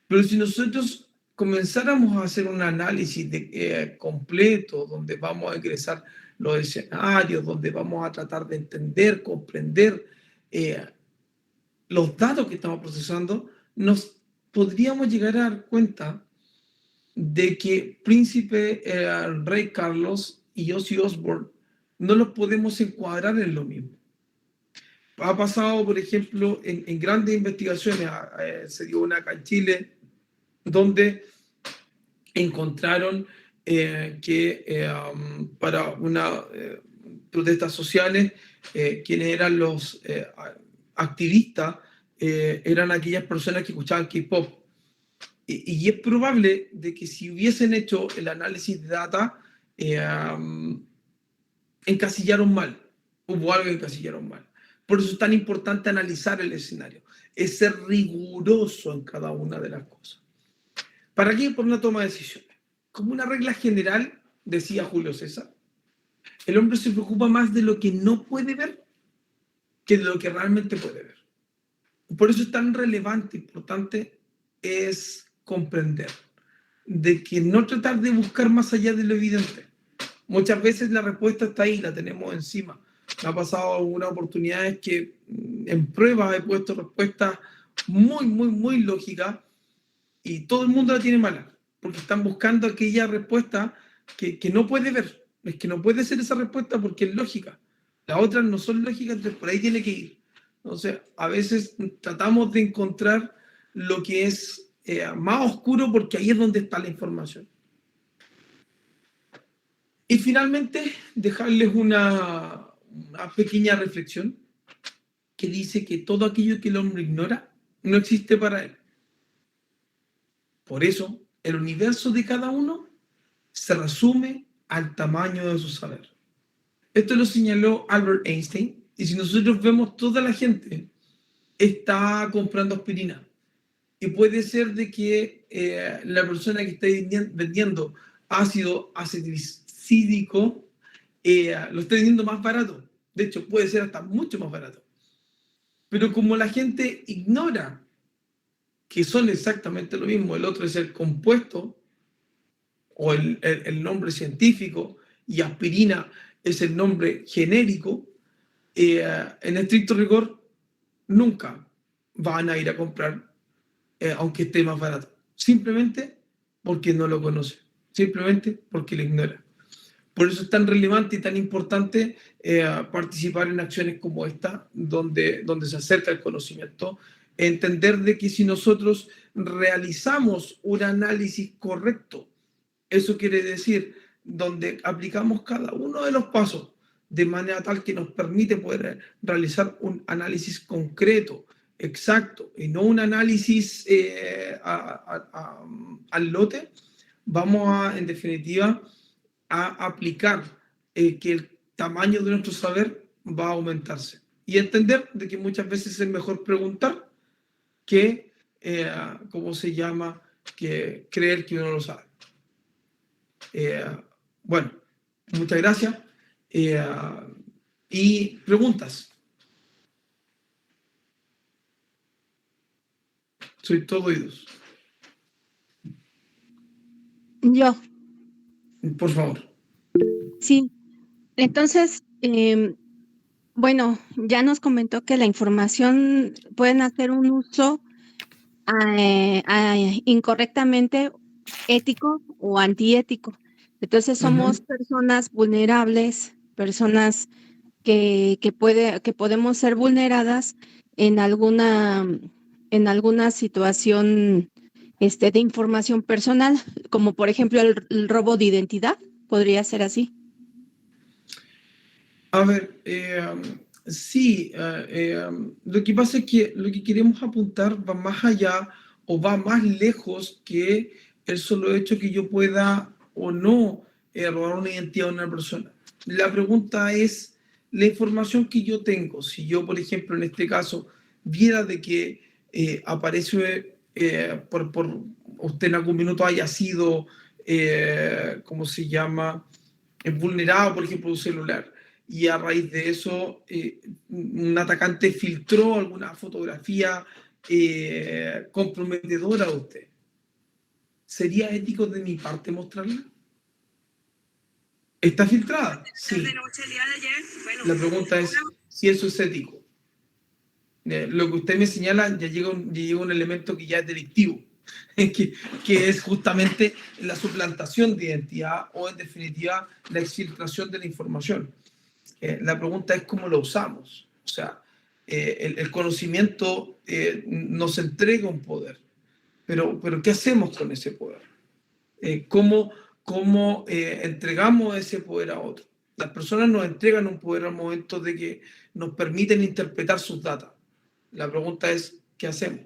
Pero si nosotros comenzáramos a hacer un análisis completo, donde vamos a ingresar los escenarios, donde vamos a tratar de entender, comprender los datos que estamos procesando, nos podríamos llegar a dar cuenta de que Príncipe Rey Carlos y Ozzy Osbourne no los podemos encuadrar en lo mismo. Ha pasado, por ejemplo, en grandes investigaciones, se dio una acá en Chile, donde encontraron que para una protestas sociales, quienes eran los activistas, eran aquellas personas que escuchaban K-pop. Y es probable de que si hubiesen hecho el análisis de data, encasillaron mal. Hubo algo que encasillaron mal. Por eso es tan importante analizar el escenario. Es ser riguroso en cada una de las cosas. ¿Para qué? Por una toma de decisiones. Como una regla general, decía Julio César, el hombre se preocupa más de lo que no puede ver que de lo que realmente puede ver. Por eso es tan relevante, importante, es comprender de que no tratar de buscar más allá de lo evidente. Muchas veces la respuesta está ahí, la tenemos encima. Me ha pasado algunas oportunidades que en pruebas he puesto respuestas muy lógicas y todo el mundo la tiene mala, porque están buscando aquella respuesta que no puede ver. Es que no puede ser esa respuesta porque es lógica. Las otras no son lógicas, entonces por ahí tiene que ir. Entonces, a veces tratamos de encontrar lo que es más oscuro porque ahí es donde está la información. Y finalmente, dejarles una pequeña reflexión que dice que todo aquello que el hombre ignora no existe para él. Por eso, el universo de cada uno se resume al tamaño de su saber. Esto lo señaló Albert Einstein, y si nosotros vemos, toda la gente está comprando aspirina. Y puede ser de que la persona que está vendiendo ácido acetilcídico lo esté vendiendo más barato. De hecho, puede ser hasta mucho más barato. Pero como la gente ignora que son exactamente lo mismo, el otro es el compuesto o el nombre científico y aspirina es el nombre genérico, en estricto rigor nunca van a ir a comprar, aunque esté más barato, simplemente porque no lo conoce, simplemente porque lo ignora. Por eso es tan relevante y tan importante participar en acciones como esta, donde se acerca el conocimiento, entender de que si nosotros realizamos un análisis correcto, eso quiere decir donde aplicamos cada uno de los pasos de manera tal que nos permite poder realizar un análisis concreto, exacto, y no un análisis al lote, vamos a, en definitiva, a aplicar que el tamaño de nuestro saber va a aumentarse. Y entender de que muchas veces es mejor preguntar que, ¿cómo se llama?, que creer que uno lo sabe. Bueno, muchas gracias. Y preguntas. Soy todo oídos. Yo, Por favor. sí. Entonces, bueno, ya nos comentó que la información pueden hacer un uso incorrectamente ético o antiético. Entonces somos personas vulnerables, personas que podemos ser vulneradas en alguna situación de información personal, como por ejemplo el robo de identidad, podría ser así. A ver, sí, lo que pasa es que lo que queremos apuntar va más allá o va más lejos que el solo hecho que yo pueda o no robar una identidad de una persona. La pregunta es la información que yo tengo. Si yo, por ejemplo, en este caso, viera de que aparece por usted en algún minuto haya sido, ¿cómo se llama?, vulnerado, por ejemplo, un celular y a raíz de eso un atacante filtró alguna fotografía comprometedora de usted. ¿Sería ético de mi parte mostrarla? ¿Está filtrada? Sí. La pregunta es si eso es ético. Lo que usted me señala ya llega un elemento que ya es delictivo, que es justamente la suplantación de identidad o en definitiva la exfiltración de la información. La pregunta es cómo lo usamos. O sea, el conocimiento nos entrega un poder, pero ¿qué hacemos con ese poder? ¿Cómo entregamos ese poder a otro? Las personas nos entregan un poder al momento de que nos permiten interpretar sus datos. La pregunta es, ¿qué hacemos?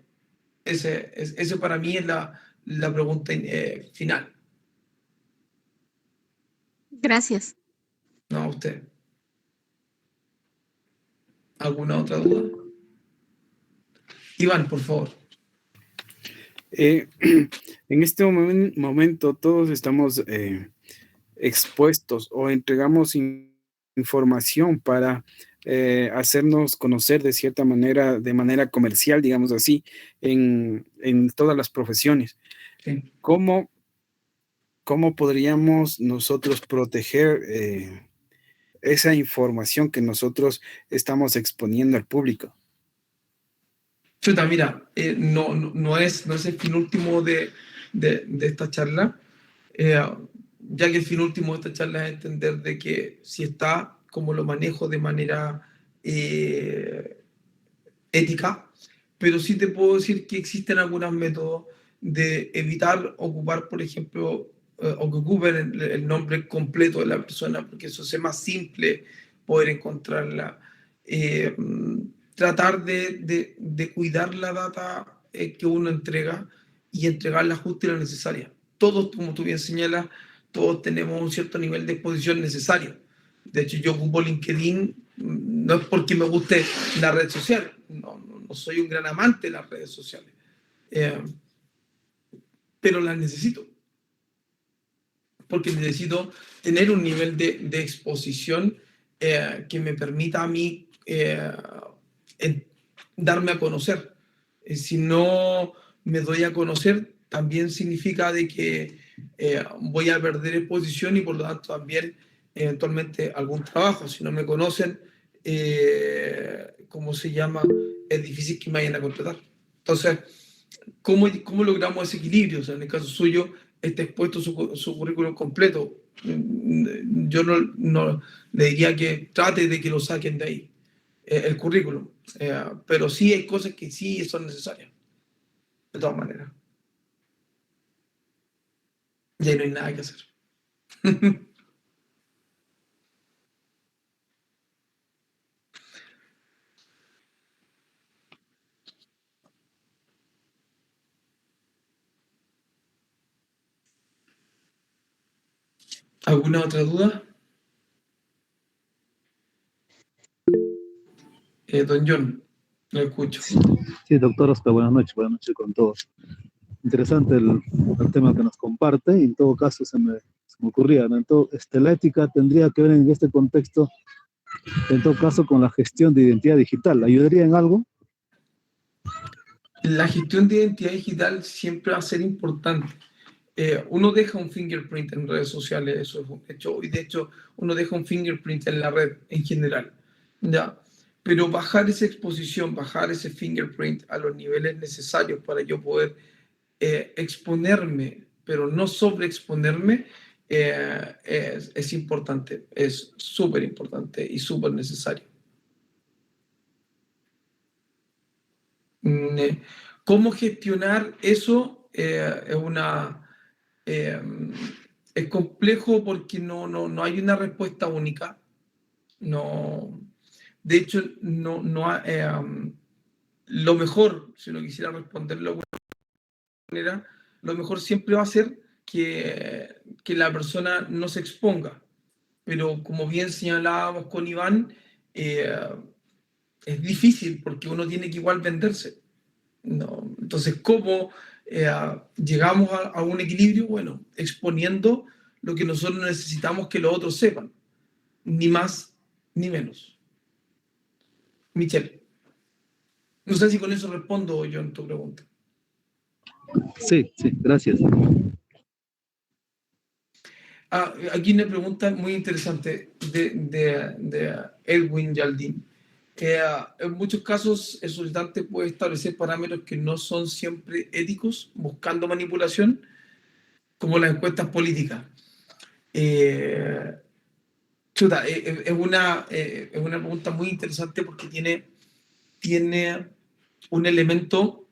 Ese para mí es la pregunta final. Gracias. No, usted. ¿Alguna otra duda? Iván, por favor. En este momento todos estamos expuestos o entregamos información para hacernos conocer de cierta manera, de manera comercial, digamos así, en todas las profesiones. Sí. ¿Cómo podríamos nosotros proteger esa información que nosotros estamos exponiendo al público? Chuta, mira, no es el fin último de esta charla, ya que el fin último de esta charla es entender de que si está, como lo manejo de manera ética, pero sí te puedo decir que existen algunos métodos de evitar ocupar, por ejemplo, o que ocupen el nombre completo de la persona, porque eso hace más simple poder encontrarla. Tratar de cuidar la data que uno entrega y entregarla justa y la necesaria. Todos, como tú bien señalas, todos tenemos un cierto nivel de exposición necesario. De hecho, yo ocupo LinkedIn, no es porque me guste la red social, no soy un gran amante de las redes sociales, pero las necesito, porque necesito tener un nivel de exposición que me permita a mí darme a conocer. Si no me doy a conocer, también significa de que voy a perder exposición y por lo tanto también eventualmente algún trabajo. Si no me conocen, ¿cómo se llama? Es difícil que me vayan a contratar. Entonces, ¿cómo logramos ese equilibrio? O sea, en el caso suyo, está expuesto su currículum completo. Yo no le diría que trate de que lo saquen de ahí, el currículum. Pero sí hay cosas que sí son necesarias, de todas maneras. Y ahí no hay nada que hacer. ¿Alguna otra duda? Don John, lo escucho. Sí, doctor Oscar, buenas noches con todos. Interesante el tema que nos comparte, y en todo caso se me ocurría, ¿no? Entonces, la ética tendría que ver en este contexto, en todo caso, con la gestión de identidad digital. ¿Ayudaría en algo? La gestión de identidad digital siempre va a ser importante. Uno deja un fingerprint en redes sociales, eso es un hecho, y de hecho uno deja un fingerprint en la red en general, ¿ya? Pero bajar esa exposición, bajar ese fingerprint a los niveles necesarios para yo poder exponerme, pero no sobreexponerme, es importante, es súper importante y súper necesario. ¿Cómo gestionar eso? Es complejo porque no hay una respuesta única. No, de hecho, lo mejor, si uno quisiera responderlo de alguna manera, lo mejor siempre va a ser que la persona no se exponga. Pero como bien señalábamos con Iván, es difícil porque uno tiene que igual venderse. No. Entonces, ¿cómo llegamos a un equilibrio? Bueno, exponiendo lo que nosotros necesitamos que los otros sepan, ni más ni menos. Michelle, no sé si con eso respondo yo en tu pregunta. Sí, gracias. Aquí una pregunta muy interesante de Edwin Yaldín. En muchos casos, el solicitante puede establecer parámetros que no son siempre éticos, buscando manipulación, como las encuestas políticas. Es una pregunta muy interesante porque tiene un elemento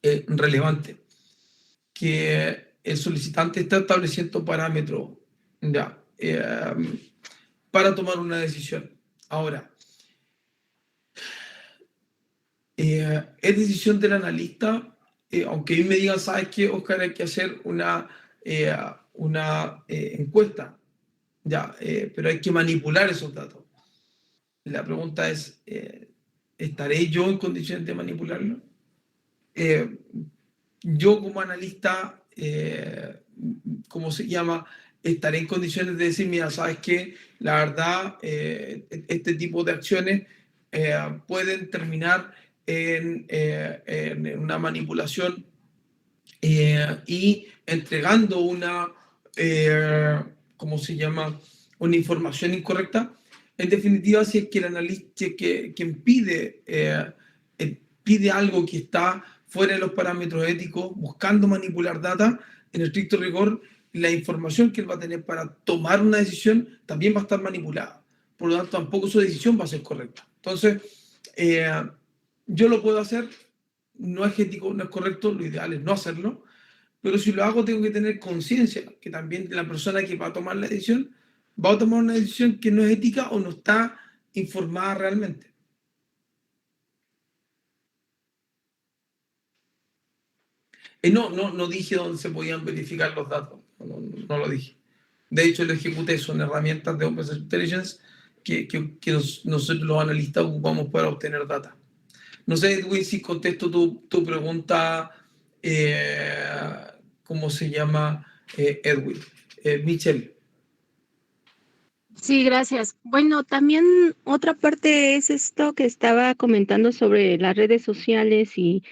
relevante, que el solicitante está estableciendo parámetros ya, para tomar una decisión. Ahora, es decisión del analista, aunque a mí me digan, ¿sabes qué, Oscar? Hay que hacer una encuesta, ya, pero hay que manipular esos datos. La pregunta es, ¿estaré yo en condiciones de manipularlo? Yo como analista, ¿cómo se llama? Estaré en condiciones de decir, mira, ¿sabes qué? La verdad, este tipo de acciones pueden terminar en una manipulación y entregando ¿cómo se llama? Una información incorrecta. En definitiva, si es que el analista quien pide algo que está fuera de los parámetros éticos, buscando manipular data, en estricto rigor, la información que él va a tener para tomar una decisión también va a estar manipulada. Por lo tanto, tampoco su decisión va a ser correcta. Entonces, yo lo puedo hacer, no es ético, no es correcto, lo ideal es no hacerlo, pero si lo hago tengo que tener conciencia que también la persona que va a tomar la decisión va a tomar una decisión que no es ética o no está informada realmente. No dije dónde se podían verificar los datos, no lo dije. De hecho, lo ejecuté, son herramientas de Open Source Intelligence que nosotros los analistas ocupamos para obtener data. No sé, Edwin, si contesto tu pregunta, ¿cómo se llama, Edwin? Michelle. Sí, gracias. Bueno, también otra parte es esto que estaba comentando sobre las redes sociales y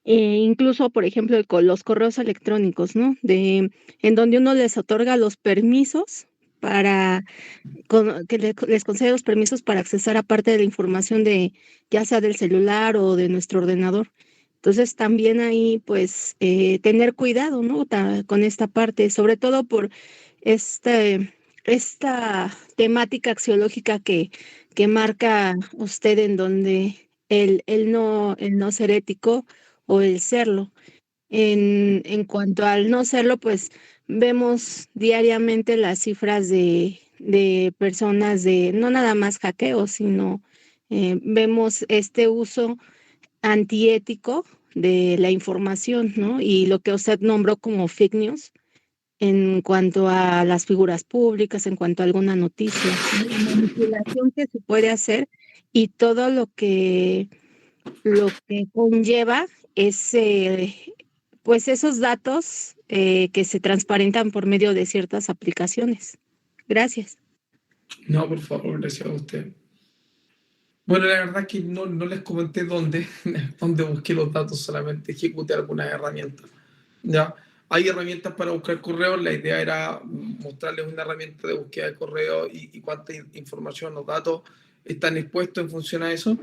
incluso, por ejemplo, con los correos electrónicos, ¿no? En donde uno les otorga los permisos para les concede los permisos para accesar a parte de la información de ya sea del celular o de nuestro ordenador. Entonces también ahí pues tener cuidado, ¿no? Con esta parte, sobre todo por esta temática axiológica que marca usted en donde el no ser ético o el serlo. En cuanto al no serlo, pues vemos diariamente las cifras de personas de no nada más hackeo, sino vemos este uso antiético de la información, ¿no? Y lo que usted nombró como fake news en cuanto a las figuras públicas, en cuanto a alguna noticia, ¿no? La manipulación que se puede hacer y todo lo que conlleva ese, pues esos datos que se transparentan por medio de ciertas aplicaciones. Gracias. No, por favor, gracias a usted. Bueno, la verdad es que no les comenté dónde busqué los datos, solamente ejecuté algunas herramientas. ¿Ya? Hay herramientas para buscar correos, la idea era mostrarles una herramienta de búsqueda de correo y cuánta información, los datos están expuestos en función a eso,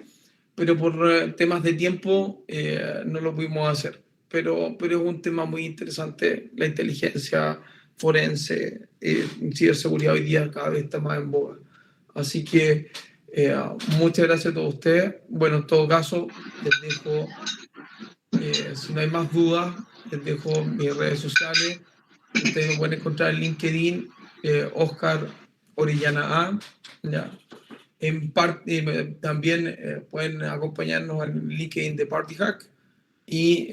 pero por temas de tiempo no lo pudimos hacer. Pero es un tema muy interesante, la inteligencia forense, ciberseguridad hoy día cada vez está más en boga. Así que muchas gracias a todos ustedes. Bueno, en todo caso, les dejo, si no hay más dudas, les dejo mis redes sociales. Ustedes me pueden encontrar en LinkedIn, Oscar Orellana A. ¿Ya? También pueden acompañarnos en LinkedIn de Party Hack y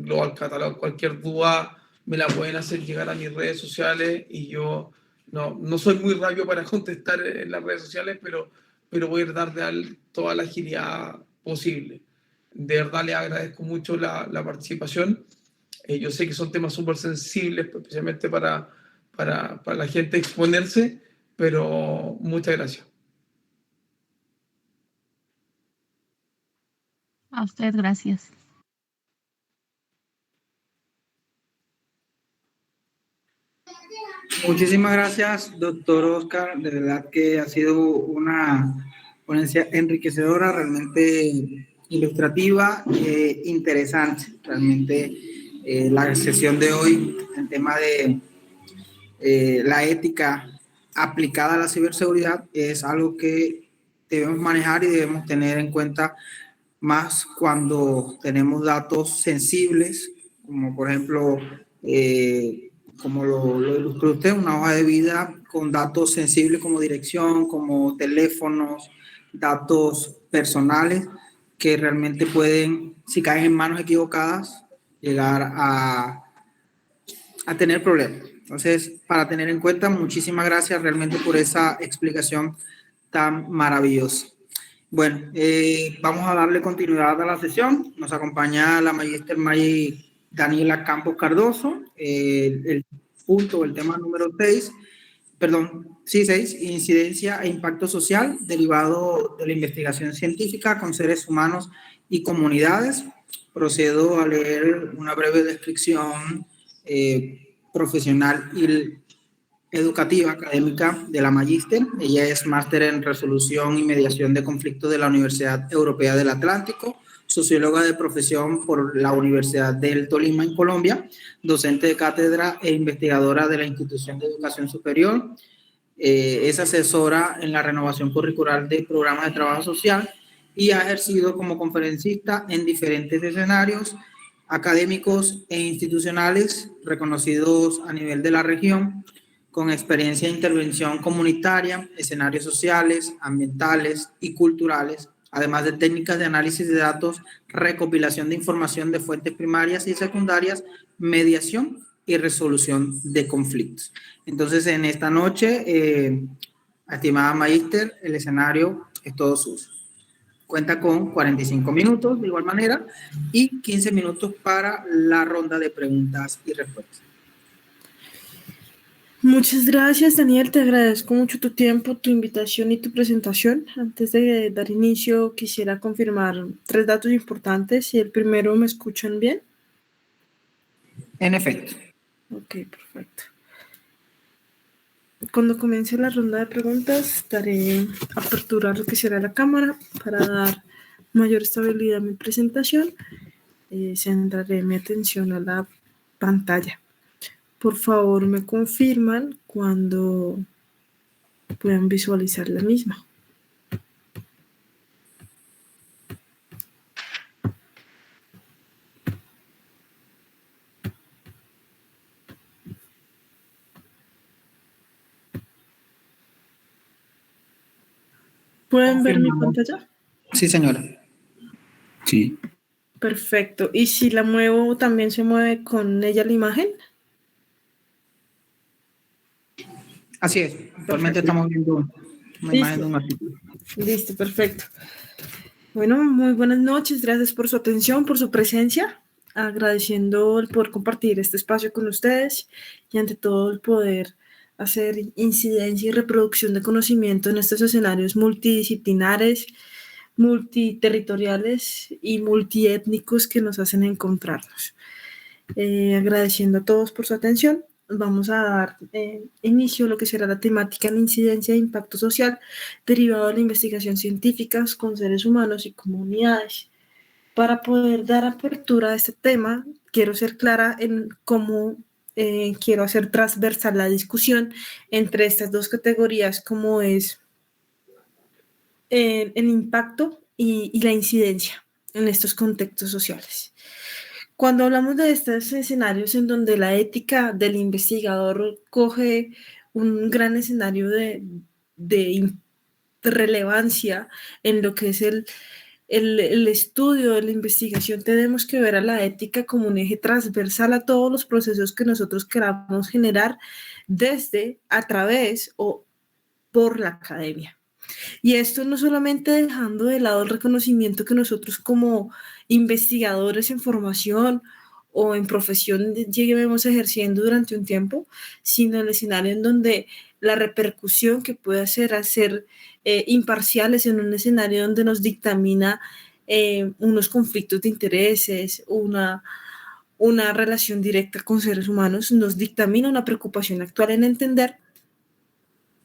Global Catalog. Cualquier duda me la pueden hacer llegar a mis redes sociales y yo no soy muy rápido para contestar en las redes sociales, pero voy a dar toda la agilidad posible. De verdad les agradezco mucho la participación. Yo sé que son temas súper sensibles, especialmente para la gente exponerse, pero muchas gracias. A usted, gracias. Muchísimas gracias, doctor Oscar. De verdad que ha sido una ponencia enriquecedora, realmente ilustrativa e interesante. Realmente la sesión de hoy, el tema de la ética aplicada a la ciberseguridad, es algo que debemos manejar y debemos tener en cuenta más cuando tenemos datos sensibles, como por ejemplo, como lo ilustró usted, una hoja de vida con datos sensibles como dirección, como teléfonos, datos personales que realmente pueden, si caen en manos equivocadas, llegar a tener problemas. Entonces, para tener en cuenta, muchísimas gracias realmente por esa explicación tan maravillosa. Bueno, vamos a darle continuidad a la sesión. Nos acompaña la magíster Daniela Campos Cardoso. El tema número 6, incidencia e impacto social derivado de la investigación científica con seres humanos y comunidades. Procedo a leer una breve descripción profesional y educativa académica de la magíster. Ella es máster en resolución y mediación de conflictos de la Universidad Europea del Atlántico, socióloga de profesión por la Universidad del Tolima en Colombia, docente de cátedra e investigadora de la Institución de Educación Superior. Es asesora en la renovación curricular de programas de trabajo social y ha ejercido como conferencista en diferentes escenarios académicos e institucionales reconocidos a nivel de la región, con experiencia de intervención comunitaria, escenarios sociales, ambientales y culturales, además de técnicas de análisis de datos, recopilación de información de fuentes primarias y secundarias, mediación y resolución de conflictos. Entonces, en esta noche, estimada magíster, el escenario es todo suyo. Cuenta con 45 minutos de igual manera y 15 minutos para la ronda de preguntas y respuestas. Muchas gracias, Daniel. Te agradezco mucho tu tiempo, tu invitación y tu presentación. Antes de dar inicio, quisiera confirmar 3 datos importantes. Y el primero, ¿me escuchan bien? En efecto. Ok, perfecto. Cuando comience la ronda de preguntas, daré apertura a lo que será la cámara para dar mayor estabilidad a mi presentación. Centraré mi atención a la pantalla. Por favor, me confirman cuando puedan visualizar la misma. ¿Pueden ver mi pantalla? Sí, señora. Sí. Perfecto. ¿Y si la muevo, también se mueve con ella la imagen? Así es. Actualmente estamos viendo una imagen de un artículo. Listo, perfecto. Bueno, muy buenas noches. Gracias por su atención, por su presencia. Agradeciendo el poder compartir este espacio con ustedes y ante todo el poder hacer incidencia y reproducción de conocimiento en estos escenarios multidisciplinares, multiterritoriales y multiétnicos que nos hacen encontrarnos. Agradeciendo a todos por su atención, vamos a dar inicio a lo que será la temática en incidencia e impacto social derivado de la investigación científica con seres humanos y comunidades. Para poder dar apertura a este tema, quiero ser clara en cómo quiero hacer transversal la discusión entre estas dos categorías, como es el impacto y la incidencia en estos contextos sociales. Cuando hablamos de estos escenarios en donde la ética del investigador coge un gran escenario de relevancia en lo que es el estudio de la investigación, tenemos que ver a la ética como un eje transversal a todos los procesos que nosotros queramos generar desde, a través o por la academia. Y esto no solamente dejando de lado el reconocimiento que nosotros como investigadores en formación o en profesión lleguemos ejerciendo durante un tiempo, sino el escenario en donde la repercusión que puede hacer al ser imparciales en un escenario donde nos dictamina unos conflictos de intereses, una relación directa con seres humanos, nos dictamina una preocupación actual en entender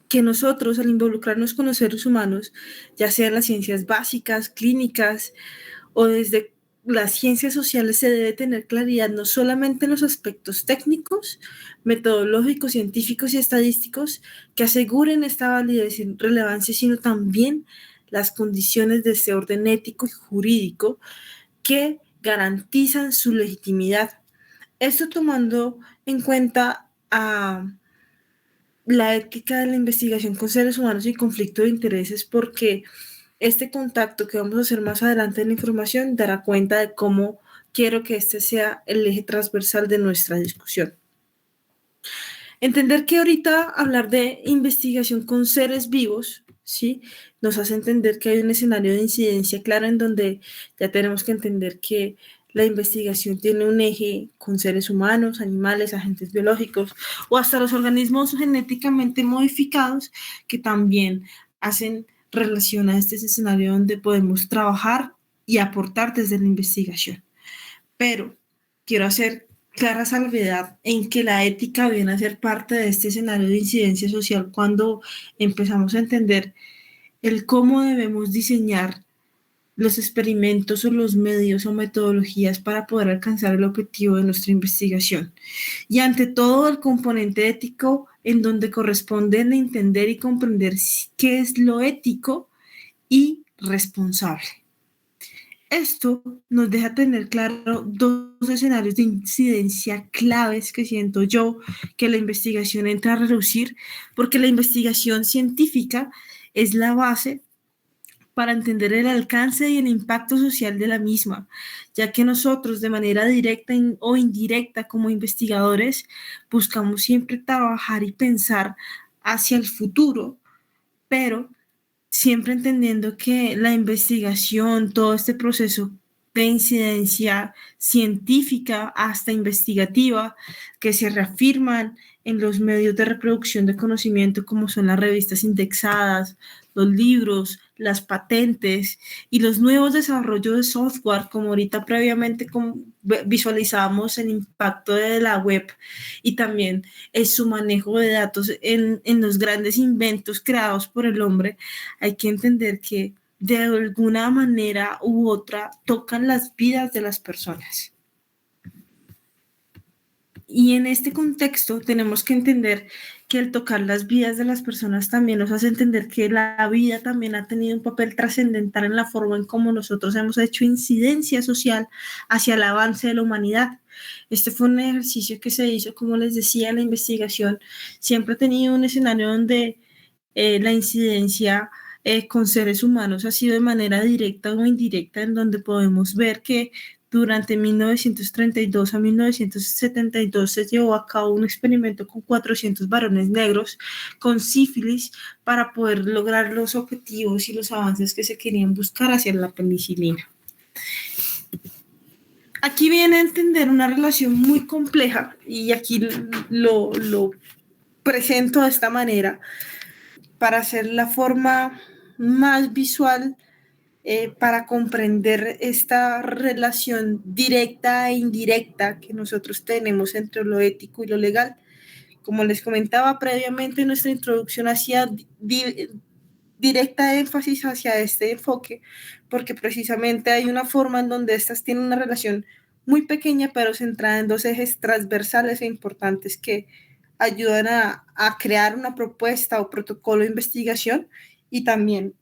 que nosotros al involucrarnos con los seres humanos, ya sean las ciencias básicas, clínicas o desde las ciencias sociales, se debe tener claridad no solamente en los aspectos técnicos, metodológicos, científicos y estadísticos que aseguren esta validez y relevancia, sino también las condiciones de ese orden ético y jurídico que garantizan su legitimidad. Esto tomando en cuenta la ética de la investigación con seres humanos y conflicto de intereses, porque este contacto que vamos a hacer más adelante en la información dará cuenta de cómo quiero que este sea el eje transversal de nuestra discusión. Entender que ahorita hablar de investigación con seres vivos, ¿sí?, nos hace entender que hay un escenario de incidencia claro en donde ya tenemos que entender que la investigación tiene un eje con seres humanos, animales, agentes biológicos o hasta los organismos genéticamente modificados que también hacen relación a este escenario donde podemos trabajar y aportar desde la investigación. Pero quiero hacer clara salvedad en que la ética viene a ser parte de este escenario de incidencia social cuando empezamos a entender el cómo debemos diseñar los experimentos o los medios o metodologías para poder alcanzar el objetivo de nuestra investigación. Y ante todo el componente ético en donde corresponde entender y comprender qué es lo ético y responsable. Esto nos deja tener claro dos escenarios de incidencia claves que siento yo que la investigación entra a reducir, porque la investigación científica es la base para entender el alcance y el impacto social de la misma, ya que nosotros de manera directa o indirecta como investigadores buscamos siempre trabajar y pensar hacia el futuro, pero siempre entendiendo que la investigación, todo este proceso de incidencia científica hasta investigativa que se reafirman en los medios de reproducción de conocimiento como son las revistas indexadas, los libros, las patentes y los nuevos desarrollos de software, como ahorita previamente visualizamos el impacto de la web y también su manejo de datos en los grandes inventos creados por el hombre. Hay que entender que de alguna manera u otra tocan las vidas de las personas. Y en este contexto tenemos que entender que el tocar las vidas de las personas también nos hace entender que la vida también ha tenido un papel trascendental en la forma en cómo nosotros hemos hecho incidencia social hacia el avance de la humanidad. Este fue un ejercicio que se hizo, como les decía, la investigación siempre ha tenido un escenario donde la incidencia con seres humanos ha sido de manera directa o indirecta, en donde podemos ver que durante 1932 a 1972 se llevó a cabo un experimento con 400 varones negros con sífilis para poder lograr los objetivos y los avances que se querían buscar hacia la penicilina. Aquí viene a entender una relación muy compleja y aquí lo presento de esta manera para hacer la forma más visual para comprender esta relación directa e indirecta que nosotros tenemos entre lo ético y lo legal. Como les comentaba previamente, nuestra introducción hacía directa énfasis hacia este enfoque, porque precisamente hay una forma en donde estas tienen una relación muy pequeña, pero centrada en dos ejes transversales e importantes que ayudan a crear una propuesta o protocolo de investigación y también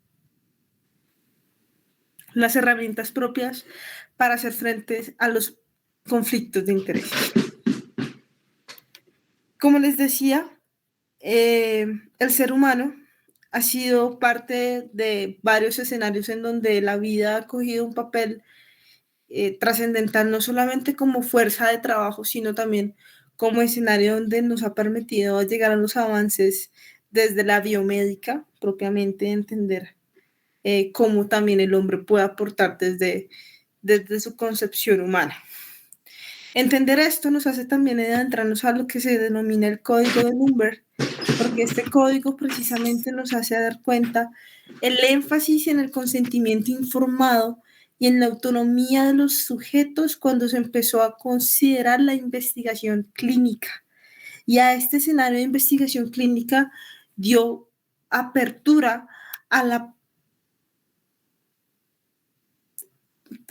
las herramientas propias para hacer frente a los conflictos de interés. Como les decía, el ser humano ha sido parte de varios escenarios en donde la vida ha cogido un papel trascendental, no solamente como fuerza de trabajo, sino también como escenario donde nos ha permitido llegar a los avances desde la biomédica, propiamente entender cómo también el hombre puede aportar desde su concepción humana. Entender esto nos hace también adentrarnos a lo que se denomina el código de Nuremberg, porque este código precisamente nos hace dar cuenta el énfasis en el consentimiento informado y en la autonomía de los sujetos cuando se empezó a considerar la investigación clínica. Y a este escenario de investigación clínica dio apertura al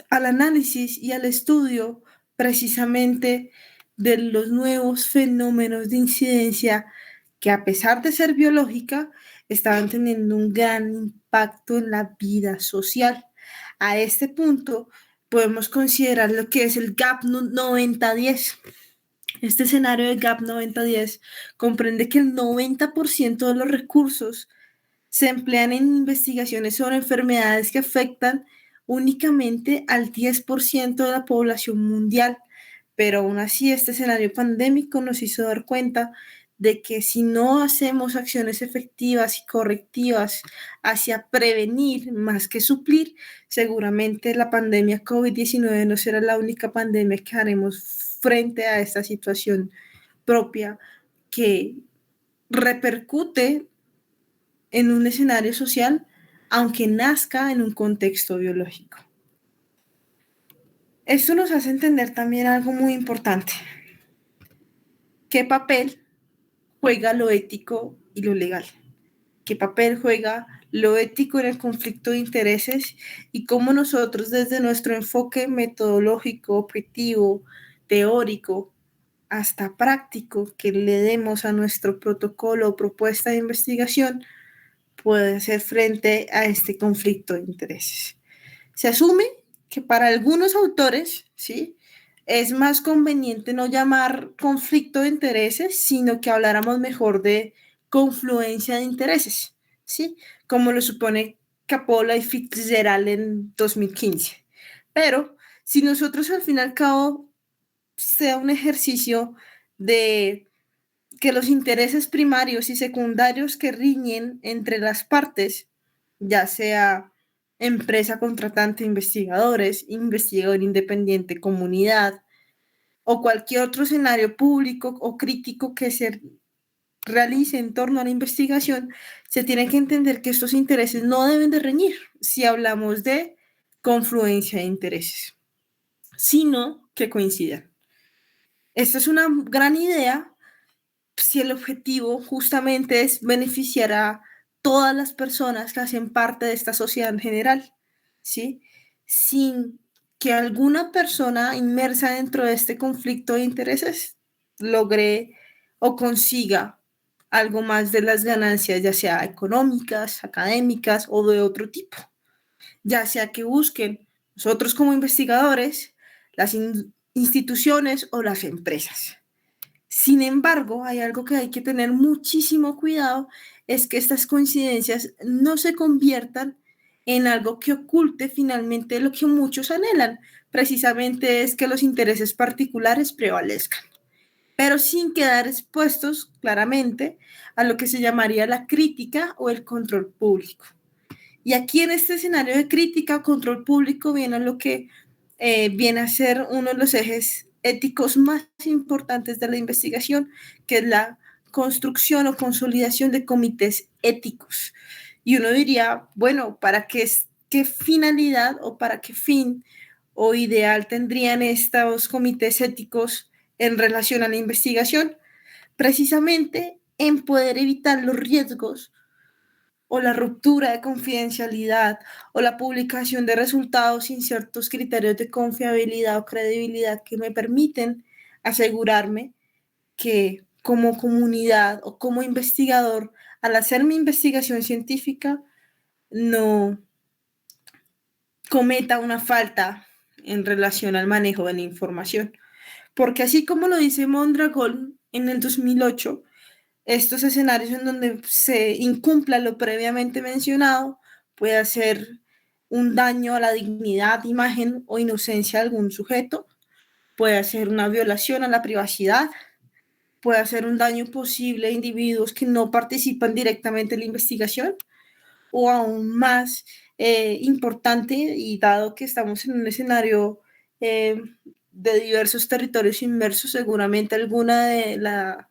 análisis y al estudio precisamente de los nuevos fenómenos de incidencia que, a pesar de ser biológica, estaban teniendo un gran impacto en la vida social. A este punto podemos considerar lo que es el gap 90-10. Este escenario de gap 90-10 comprende que el 90% de los recursos se emplean en investigaciones sobre enfermedades que afectan únicamente al 10% de la población mundial, pero aún así este escenario pandémico nos hizo dar cuenta de que si no hacemos acciones efectivas y correctivas hacia prevenir más que suplir, seguramente la pandemia COVID-19 no será la única pandemia que haremos frente a esta situación propia que repercute en un escenario social, aunque nazca en un contexto biológico. Esto nos hace entender también algo muy importante. ¿Qué papel juega lo ético y lo legal? ¿Qué papel juega lo ético en el conflicto de intereses? Y cómo nosotros, desde nuestro enfoque metodológico, objetivo, teórico, hasta práctico, que le demos a nuestro protocolo o propuesta de investigación, puede hacer frente a este conflicto de intereses. Se asume que para algunos autores, ¿sí?, es más conveniente no llamar conflicto de intereses, sino que habláramos mejor de confluencia de intereses, ¿sí?, como lo supone Capola y Fitzgerald en 2015. Pero si nosotros al fin y al cabo sea un ejercicio de que los intereses primarios y secundarios que riñen entre las partes, ya sea empresa contratante de investigadores, investigador independiente, comunidad o cualquier otro escenario público o crítico que se realice en torno a la investigación, se tiene que entender que estos intereses no deben de reñir si hablamos de confluencia de intereses, sino que coincidan. Esta es una gran idea si el objetivo justamente es beneficiar a todas las personas que hacen parte de esta sociedad en general, ¿sí? Sin que alguna persona inmersa dentro de este conflicto de intereses logre o consiga algo más de las ganancias, ya sea económicas, académicas o de otro tipo, ya sea que busquen nosotros como investigadores, las instituciones o las empresas. Sin embargo, hay algo que hay que tener muchísimo cuidado, es que estas coincidencias no se conviertan en algo que oculte finalmente lo que muchos anhelan, precisamente es que los intereses particulares prevalezcan, pero sin quedar expuestos claramente a lo que se llamaría la crítica o el control público. Y aquí en este escenario de crítica o control público viene lo que viene a ser uno de los ejes éticos más importantes de la investigación, que es la construcción o consolidación de comités éticos. Y uno diría, bueno, ¿para qué finalidad o para qué fin o ideal tendrían estos comités éticos en relación a la investigación? Precisamente en poder evitar los riesgos o la ruptura de confidencialidad o la publicación de resultados sin ciertos criterios de confiabilidad o credibilidad que me permiten asegurarme que como comunidad o como investigador, al hacer mi investigación científica, no cometa una falta en relación al manejo de la información. Porque así como lo dice Mondragón en el 2008, estos escenarios en donde se incumpla lo previamente mencionado puede hacer un daño a la dignidad, imagen o inocencia de algún sujeto, puede hacer una violación a la privacidad, puede hacer un daño posible a individuos que no participan directamente en la investigación, o aún más importante, y dado que estamos en un escenario de diversos territorios inmersos, seguramente alguna de la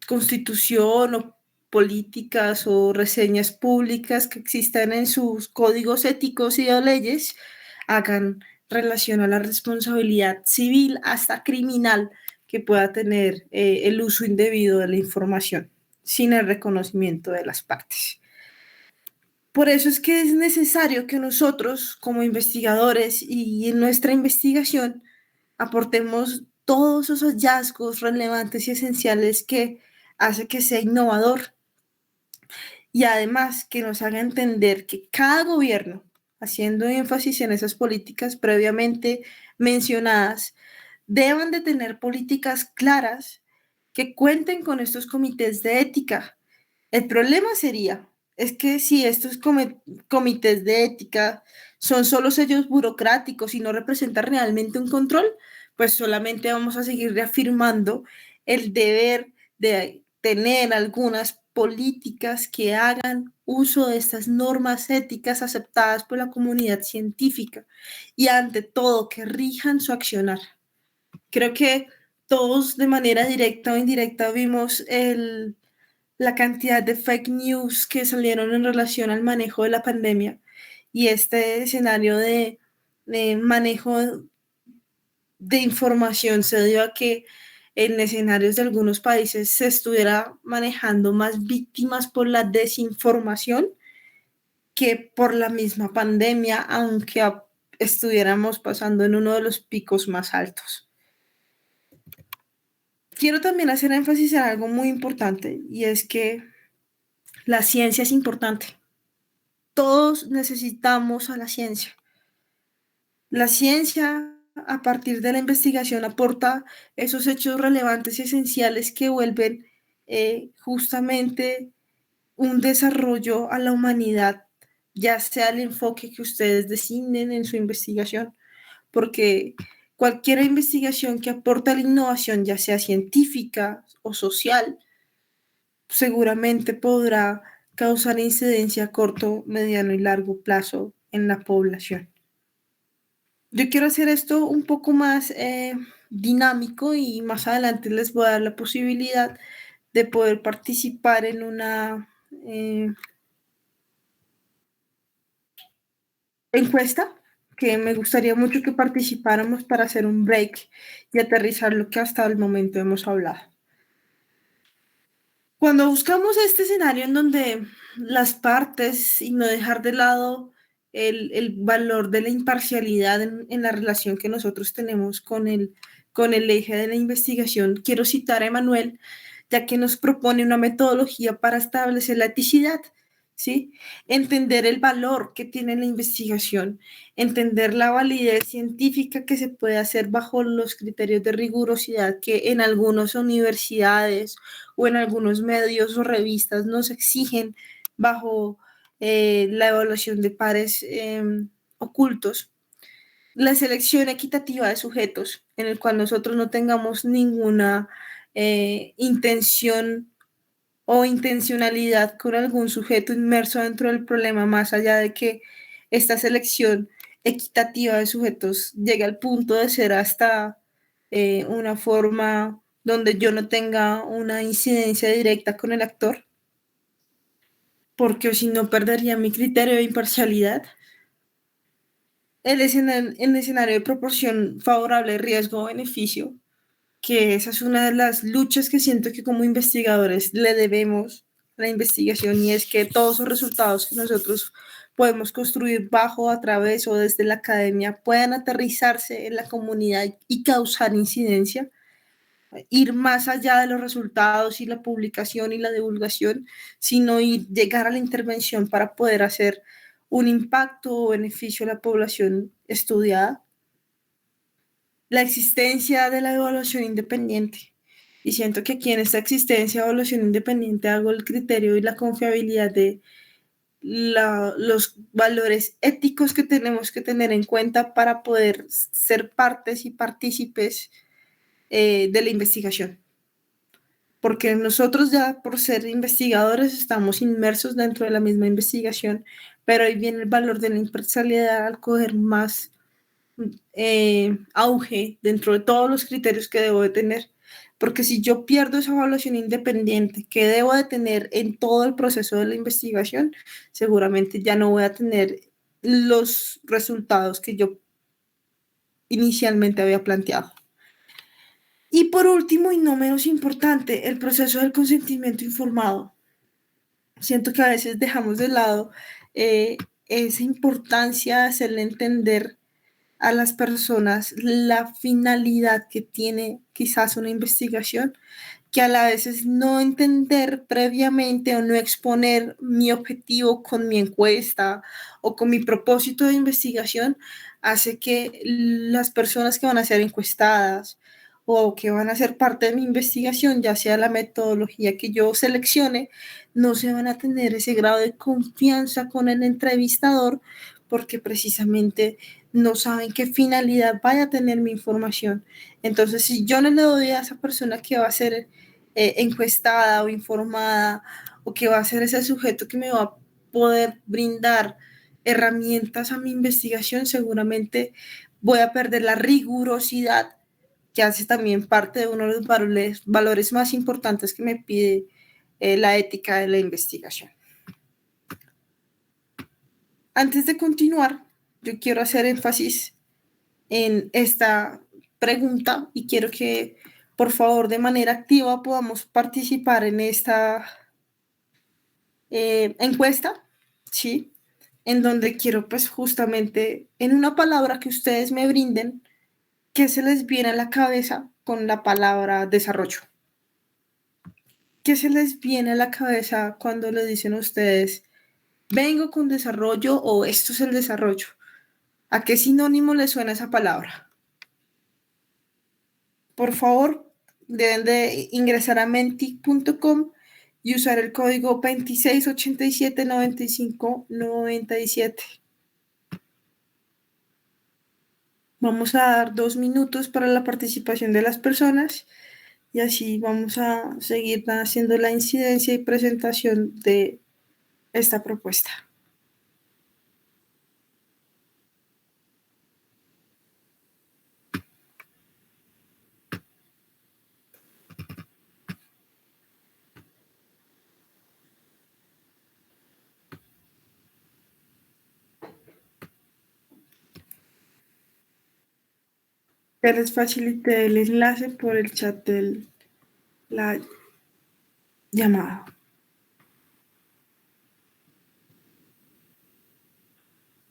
constitución o políticas o reseñas públicas que existan en sus códigos éticos y o leyes hagan relación a la responsabilidad civil hasta criminal que pueda tener el uso indebido de la información sin el reconocimiento de las partes. Por eso es que es necesario que nosotros como investigadores y en nuestra investigación aportemos todos esos hallazgos relevantes y esenciales que hace que sea innovador, y además que nos haga entender que cada gobierno, haciendo énfasis en esas políticas previamente mencionadas, deban de tener políticas claras que cuenten con estos comités de ética. El problema es que si estos comités de ética son solo sellos burocráticos y no representan realmente un control, pues solamente vamos a seguir reafirmando el deber de tener algunas políticas que hagan uso de estas normas éticas aceptadas por la comunidad científica y ante todo que rijan su accionar. Creo que todos de manera directa o indirecta vimos la cantidad de fake news que salieron en relación al manejo de la pandemia y este escenario de manejo de información se dio a que en escenarios de algunos países se estuviera manejando más víctimas por la desinformación que por la misma pandemia, aunque estuviéramos pasando en uno de los picos más altos. Quiero también hacer énfasis en algo muy importante, y es que la ciencia es importante. Todos necesitamos a la ciencia. La ciencia, a partir de la investigación, aporta esos hechos relevantes y esenciales que vuelven justamente un desarrollo a la humanidad, ya sea el enfoque que ustedes designen en su investigación, porque cualquier investigación que aporta la innovación, ya sea científica o social, seguramente podrá causar incidencia a corto, mediano y largo plazo en la población. Yo quiero hacer esto un poco más dinámico y más adelante les voy a dar la posibilidad de poder participar en una encuesta que me gustaría mucho que participáramos para hacer un break y aterrizar lo que hasta el momento hemos hablado. Cuando buscamos este escenario en donde las partes y no dejar de lado el valor de la imparcialidad en la relación que nosotros tenemos con el eje de la investigación, quiero citar a Emanuel, ya que nos propone una metodología para establecer la eticidad, ¿sí? Entender el valor que tiene la investigación, entender la validez científica que se puede hacer bajo los criterios de rigurosidad que en algunas universidades o en algunos medios o revistas nos exigen bajo la evaluación de pares ocultos, la selección equitativa de sujetos en el cual nosotros no tengamos ninguna intención o intencionalidad con algún sujeto inmerso dentro del problema, más allá de que esta selección equitativa de sujetos llegue al punto de ser hasta una forma donde yo no tenga una incidencia directa con el actor, porque si no perdería mi criterio de imparcialidad. El escenario de proporción favorable riesgo-beneficio, que esa es una de las luchas que siento que como investigadores le debemos a la investigación, y es que todos los resultados que nosotros podemos construir bajo, a través o desde la academia puedan aterrizarse en la comunidad y causar incidencia, ir más allá de los resultados y la publicación y la divulgación, sino llegar a la intervención para poder hacer un impacto o beneficio a la población estudiada. La existencia de la evaluación independiente. Y siento que aquí en esta existencia de evaluación independiente hago el criterio y la confiabilidad de los valores éticos que tenemos que tener en cuenta para poder ser partes y partícipes de la investigación. Porque nosotros ya por ser investigadores estamos inmersos dentro de la misma investigación, pero ahí viene el valor de la imparcialidad al coger más auge dentro de todos los criterios que debo de tener, porque si yo pierdo esa evaluación independiente que debo de tener en todo el proceso de la investigación, seguramente ya no voy a tener los resultados que yo inicialmente había planteado. Y por último, y no menos importante, el proceso del consentimiento informado. Siento que a veces dejamos de lado esa importancia de hacerle entender a las personas la finalidad que tiene quizás una investigación, que a la vez es no entender previamente o no exponer mi objetivo con mi encuesta o con mi propósito de investigación, hace que las personas que van a ser encuestadas o que van a ser parte de mi investigación, ya sea la metodología que yo seleccione, no se van a tener ese grado de confianza con el entrevistador, porque precisamente no saben qué finalidad vaya a tener mi información. Entonces, si yo no le doy a esa persona que va a ser encuestada o informada, o que va a ser ese sujeto que me va a poder brindar herramientas a mi investigación, seguramente voy a perder la rigurosidad, que hace también parte de uno de los valores más importantes que me pide la ética de la investigación. Antes de continuar, yo quiero hacer énfasis en esta pregunta y quiero que, por favor, de manera activa podamos participar en esta encuesta, ¿sí? En donde quiero, pues, justamente, en una palabra que ustedes me brinden, ¿qué se les viene a la cabeza con la palabra desarrollo? ¿Qué se les viene a la cabeza cuando le dicen a ustedes, vengo con desarrollo o esto es el desarrollo? ¿A qué sinónimo les suena esa palabra? Por favor, deben de ingresar a menti.com y usar el código 26879597. Vamos a dar 2 minutos para la participación de las personas y así vamos a seguir haciendo la incidencia y presentación de esta propuesta. Ya les facilité el enlace por el chat de la llamada.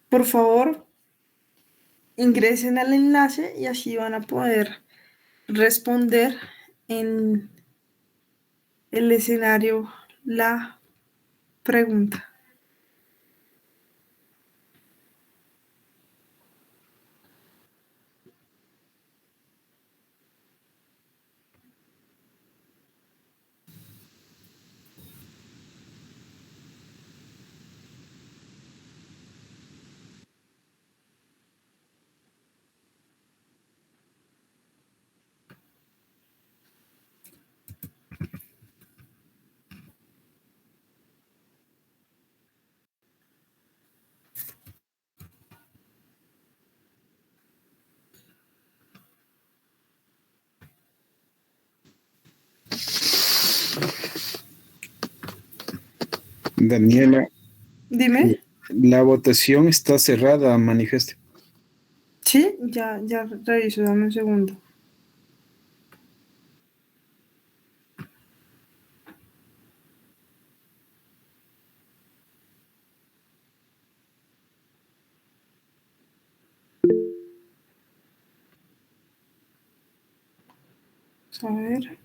Por favor, ingresen al enlace y así van a poder responder en el escenario la pregunta. Daniela, Dime. la votación está cerrada, manifieste. Sí, ya reviso, dame un segundo. A ver.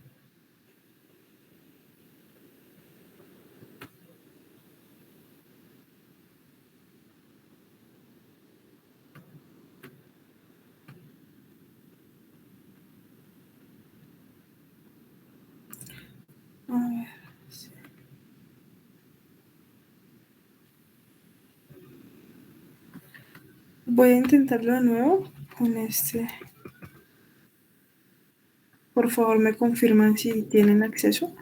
A ver. Voy a intentarlo de nuevo con este. Por favor, me confirman si tienen acceso.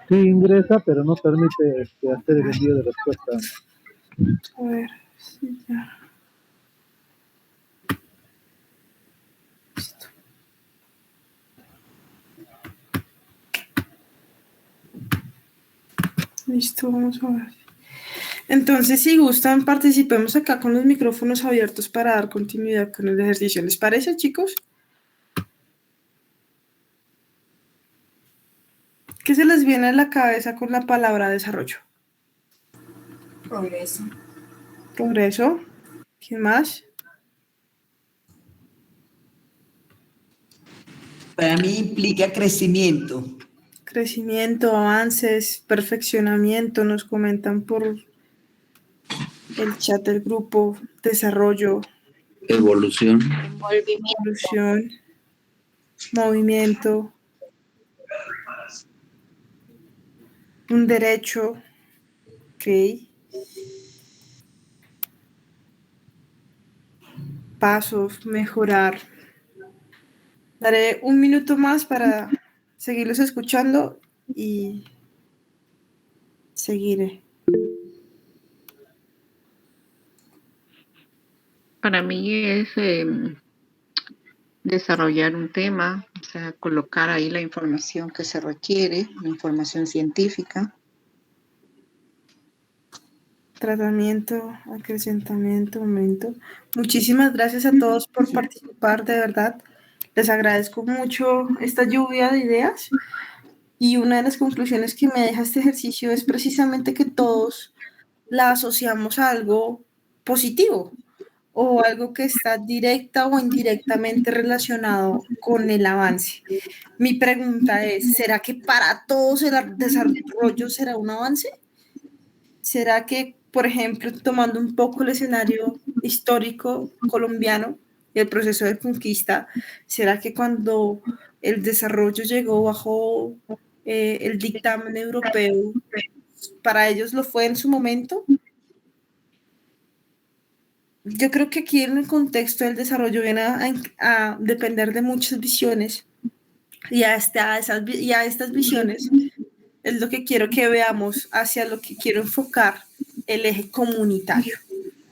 Sí ingresa, pero no permite hacer el envío de respuesta. A ver, sí, ya. Listo. Listo, vamos a ver. Entonces, si gustan, participemos acá con los micrófonos abiertos para dar continuidad con el ejercicio. ¿Les parece, chicos? ¿Qué se les viene a la cabeza con la palabra desarrollo? Progreso. Progreso. ¿Quién más? Para mí implica crecimiento. Crecimiento, avances, perfeccionamiento, nos comentan por el chat del grupo, desarrollo, Evolución. evolución, movimiento, un derecho, ok, pasos, mejorar. Daré un minuto más para seguirlos escuchando y seguiré. Para mí es desarrollar un tema, o sea, colocar ahí la información que se requiere, la información científica. Tratamiento, acrecentamiento, aumento. Muchísimas gracias a todos por participar, de verdad. Les agradezco mucho esta lluvia de ideas y una de las conclusiones que me deja este ejercicio es precisamente que todos la asociamos a algo positivo o algo que está directa o indirectamente relacionado con el avance. Mi pregunta es, ¿será que para todos el desarrollo será un avance? ¿Será que, por ejemplo, tomando un poco el escenario histórico colombiano y el proceso de conquista, será que cuando el desarrollo llegó bajo el dictamen europeo, para ellos lo fue en su momento. Yo creo que aquí en el contexto del desarrollo viene a depender de muchas visiones y a estas visiones es lo que quiero que veamos, hacia lo que quiero enfocar el eje comunitario,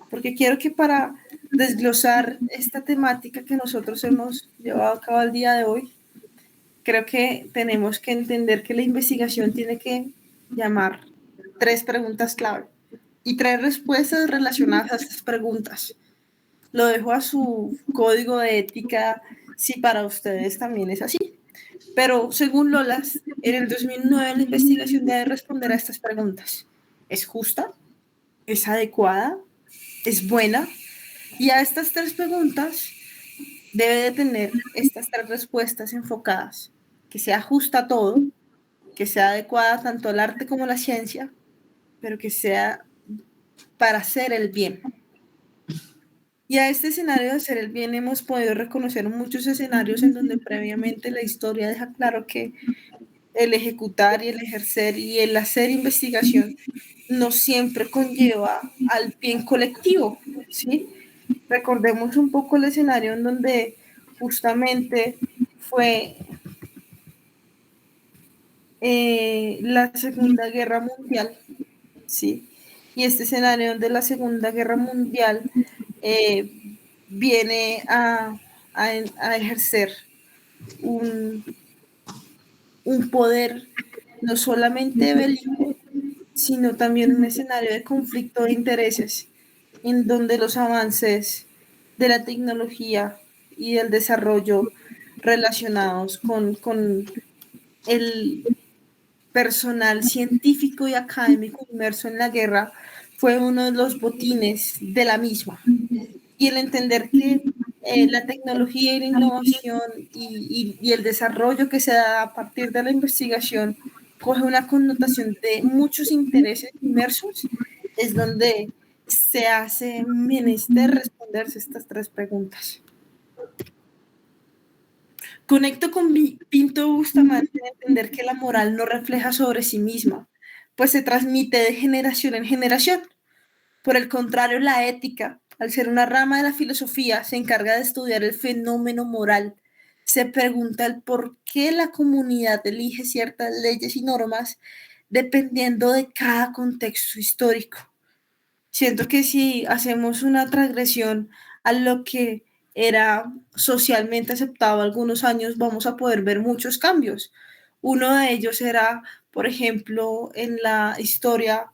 porque quiero que para desglosar esta temática que nosotros hemos llevado a cabo el día de hoy, creo que tenemos que entender que la investigación tiene que llamar 3 preguntas clave y 3 respuestas relacionadas a estas preguntas. Lo dejo a su código de ética si para ustedes también es así. Pero según Lolas, en el 2009 la investigación debe responder a estas preguntas. ¿Es justa? ¿Es adecuada? ¿Es buena? Y a estas 3 preguntas debe de tener estas 3 respuestas enfocadas. Que sea justa a todo, que sea adecuada tanto al arte como a la ciencia, pero que sea para hacer el bien. Y a este escenario de hacer el bien hemos podido reconocer muchos escenarios en donde previamente la historia deja claro que el ejecutar y el ejercer y el hacer investigación no siempre conlleva al bien colectivo, ¿sí? Recordemos un poco el escenario en donde justamente fue la Segunda Guerra Mundial, ¿sí? Y este escenario donde la Segunda Guerra Mundial viene a ejercer un poder no solamente bélico, sino también un escenario de conflicto de intereses, en donde los avances de la tecnología y del desarrollo relacionados con el personal científico y académico inmerso en la guerra fue uno de los botines de la misma. Y el entender que la tecnología y la innovación y el desarrollo que se da a partir de la investigación coge una connotación de muchos intereses inmersos, es donde se hace menester responderse estas 3 preguntas. Conecto con Pinto Bustamante en entender que la moral no refleja sobre sí misma, pues se transmite de generación en generación. Por el contrario, la ética, al ser una rama de la filosofía, se encarga de estudiar el fenómeno moral. Se pregunta el por qué la comunidad elige ciertas leyes y normas dependiendo de cada contexto histórico. Siento que si hacemos una transgresión a lo que era socialmente aceptado algunos años, vamos a poder ver muchos cambios. Uno de ellos era, por ejemplo, en la historia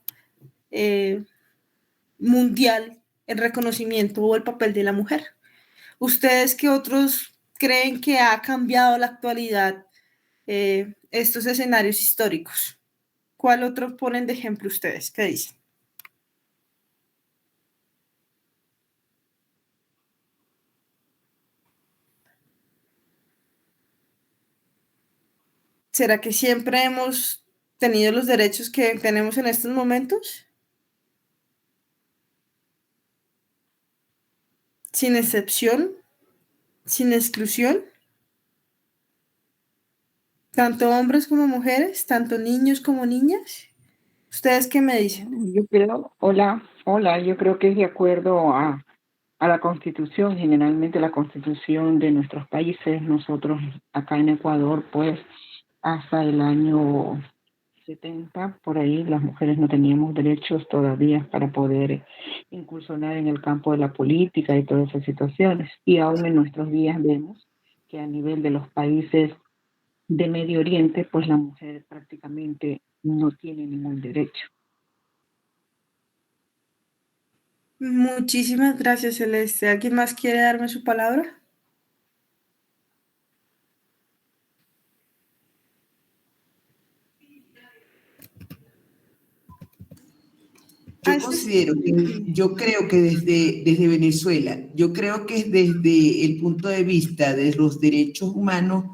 mundial, el reconocimiento o el papel de la mujer. ¿Ustedes qué otros creen que ha cambiado la actualidad estos escenarios históricos? ¿Cuál otro ponen de ejemplo ustedes? ¿Qué dicen? ¿Será que siempre hemos tenido los derechos que tenemos en estos momentos? Sin excepción, sin exclusión. Tanto hombres como mujeres, tanto niños como niñas. ¿Ustedes qué me dicen? Yo creo, yo creo que es de acuerdo a la Constitución, generalmente la Constitución de nuestros países. Nosotros acá en Ecuador, pues hasta el año 70, por ahí, las mujeres no teníamos derechos todavía para poder incursionar en el campo de la política y todas esas situaciones. Y aún en nuestros días vemos que a nivel de los países de Medio Oriente, pues la mujer prácticamente no tiene ningún derecho. Muchísimas gracias, Celeste. ¿Alguien más quiere darme su palabra? Yo creo que desde Venezuela, yo creo que desde el punto de vista de los derechos humanos,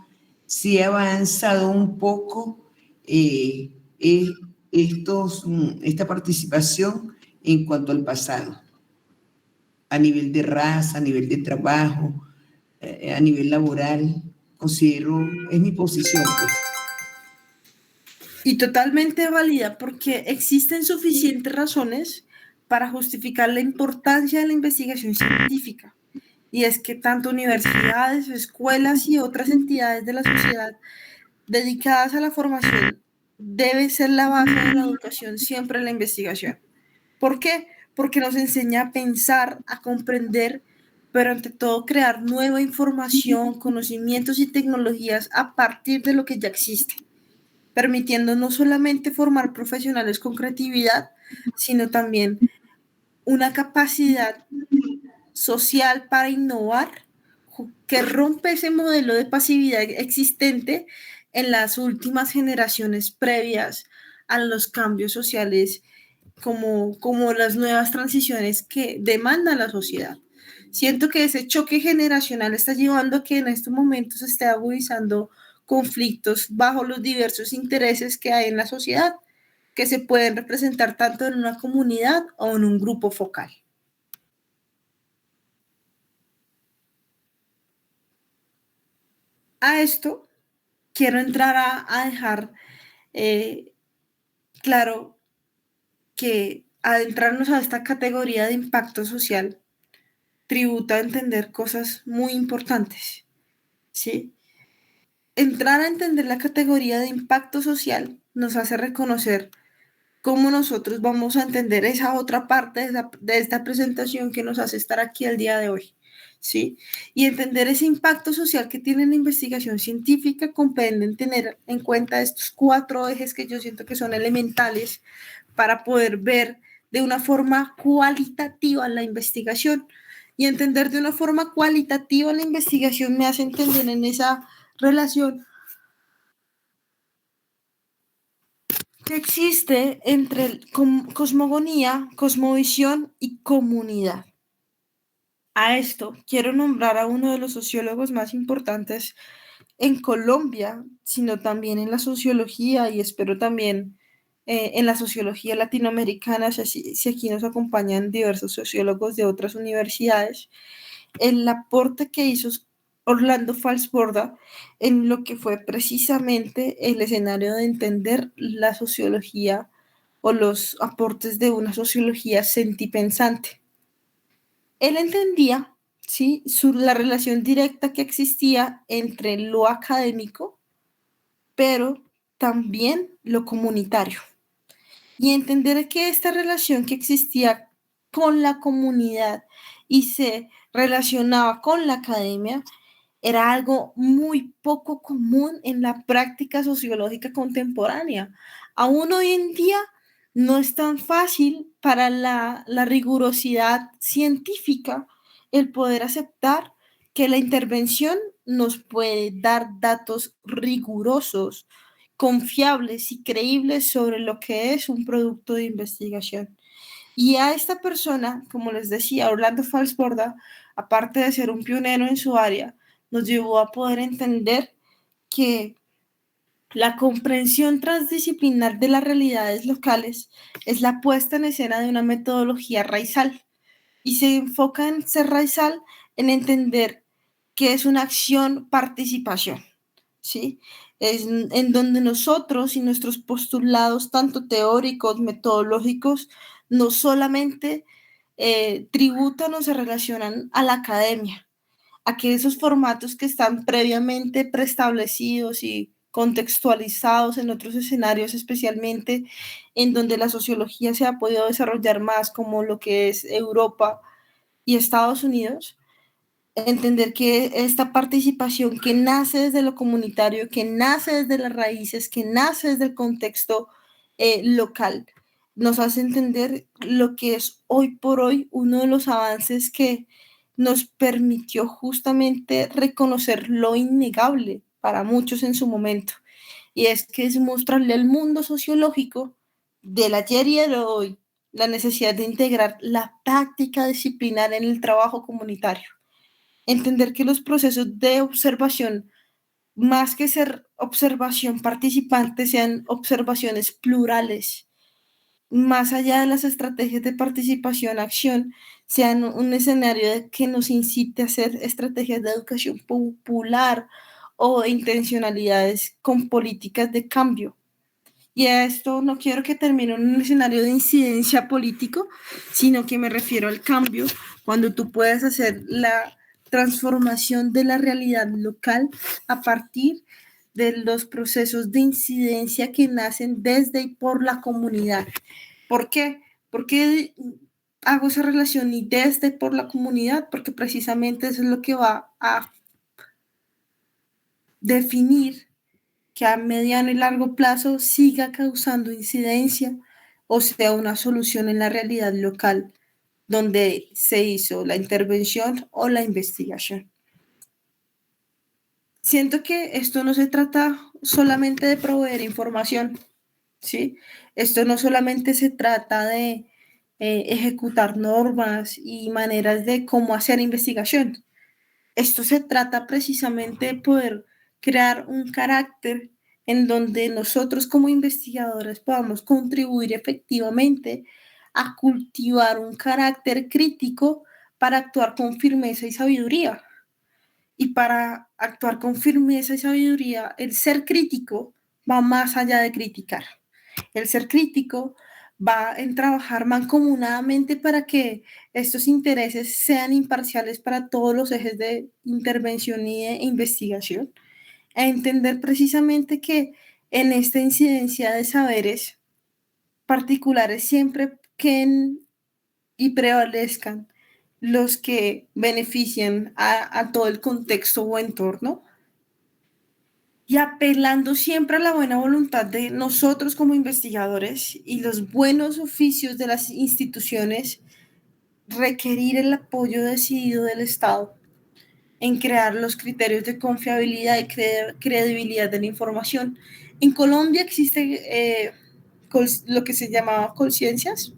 sí ha avanzado un poco esta participación en cuanto al pasado, a nivel de raza, a nivel de trabajo, a nivel laboral. Considero, es mi posición, pues. Y totalmente válida porque existen suficientes razones para justificar la importancia de la investigación científica. Y es que tanto universidades, escuelas y otras entidades de la sociedad dedicadas a la formación debe ser la base de la educación siempre en la investigación. ¿Por qué? Porque nos enseña a pensar, a comprender, pero ante todo crear nueva información, conocimientos y tecnologías a partir de lo que ya existe, permitiendo no solamente formar profesionales con creatividad, sino también una capacidad social para innovar que rompe ese modelo de pasividad existente en las últimas generaciones previas a los cambios sociales como las nuevas transiciones que demanda la sociedad. Siento que ese choque generacional está llevando a que en estos momentos se esté agudizando conflictos bajo los diversos intereses que hay en la sociedad, que se pueden representar tanto en una comunidad o en un grupo focal. A esto quiero entrar a dejar claro que adentrarnos a esta categoría de impacto social tributa a entender cosas muy importantes, ¿sí? Entrar a entender la categoría de impacto social nos hace reconocer cómo nosotros vamos a entender esa otra parte de esta presentación que nos hace estar aquí el día de hoy, ¿sí? Y entender ese impacto social que tiene la investigación científica comprenden tener en cuenta estos 4 ejes que yo siento que son elementales para poder ver de una forma cualitativa la investigación. Y entender de una forma cualitativa la investigación me hace entender en esa relación que existe entre cosmogonía, cosmovisión y comunidad. A esto quiero nombrar a uno de los sociólogos más importantes en Colombia, sino también en la sociología y espero también en la sociología latinoamericana, si aquí nos acompañan diversos sociólogos de otras universidades, el aporte que hizo Orlando Falsborda en lo que fue precisamente el escenario de entender la sociología o los aportes de una sociología sentipensante. Él entendía, ¿sí?, la relación directa que existía entre lo académico, pero también lo comunitario. Y entender que esta relación que existía con la comunidad y se relacionaba con la academia era algo muy poco común en la práctica sociológica contemporánea. Aún hoy en día no es tan fácil para la rigurosidad científica el poder aceptar que la intervención nos puede dar datos rigurosos, confiables y creíbles sobre lo que es un producto de investigación. Y a esta persona, como les decía, Orlando Falsborda, aparte de ser un pionero en su área, nos llevó a poder entender que la comprensión transdisciplinar de las realidades locales es la puesta en escena de una metodología raizal y se enfoca en ser raizal en entender que es una acción participación, ¿sí? Es en donde nosotros y nuestros postulados, tanto teóricos, metodológicos, no solamente tributan o se relacionan a la academia, a que esos formatos que están previamente preestablecidos y contextualizados en otros escenarios, especialmente en donde la sociología se ha podido desarrollar más, como lo que es Europa y Estados Unidos, entender que esta participación que nace desde lo comunitario, que nace desde las raíces, que nace desde el contexto local, nos hace entender lo que es hoy por hoy uno de los avances que nos permitió justamente reconocer lo innegable para muchos en su momento, y es que es mostrarle al mundo sociológico del ayer y del hoy la necesidad de integrar la práctica disciplinar en el trabajo comunitario. Entender que los procesos de observación, más que ser observación participante, sean observaciones plurales, más allá de las estrategias de participación-acción, sean un escenario que nos incite a hacer estrategias de educación popular o intencionalidades con políticas de cambio. Y a esto no quiero que termine en un escenario de incidencia político, sino que me refiero al cambio, cuando tú puedes hacer la transformación de la realidad local a partir de los procesos de incidencia que nacen desde y por la comunidad. ¿Por qué? Porque hago esa relación y desde por la comunidad, porque precisamente eso es lo que va a definir que a mediano y largo plazo siga causando incidencia o sea una solución en la realidad local donde se hizo la intervención o la investigación. Siento que esto no se trata solamente de proveer información, ¿sí? Esto no solamente se trata de ejecutar normas y maneras de cómo hacer investigación. Esto se trata precisamente de poder crear un carácter en donde nosotros como investigadores podamos contribuir efectivamente a cultivar un carácter crítico para actuar con firmeza y sabiduría. Y para actuar con firmeza y sabiduría, el ser crítico va más allá de criticar. El ser crítico va en trabajar mancomunadamente para que estos intereses sean imparciales para todos los ejes de intervención y de investigación. A entender precisamente que en esta incidencia de saberes particulares siempre queden y prevalezcan los que benefician a todo el contexto o entorno, y apelando siempre a la buena voluntad de nosotros como investigadores y los buenos oficios de las instituciones, requerir el apoyo decidido del Estado en crear los criterios de confiabilidad y credibilidad de la información. En Colombia existe lo que se llamaba Colciencias,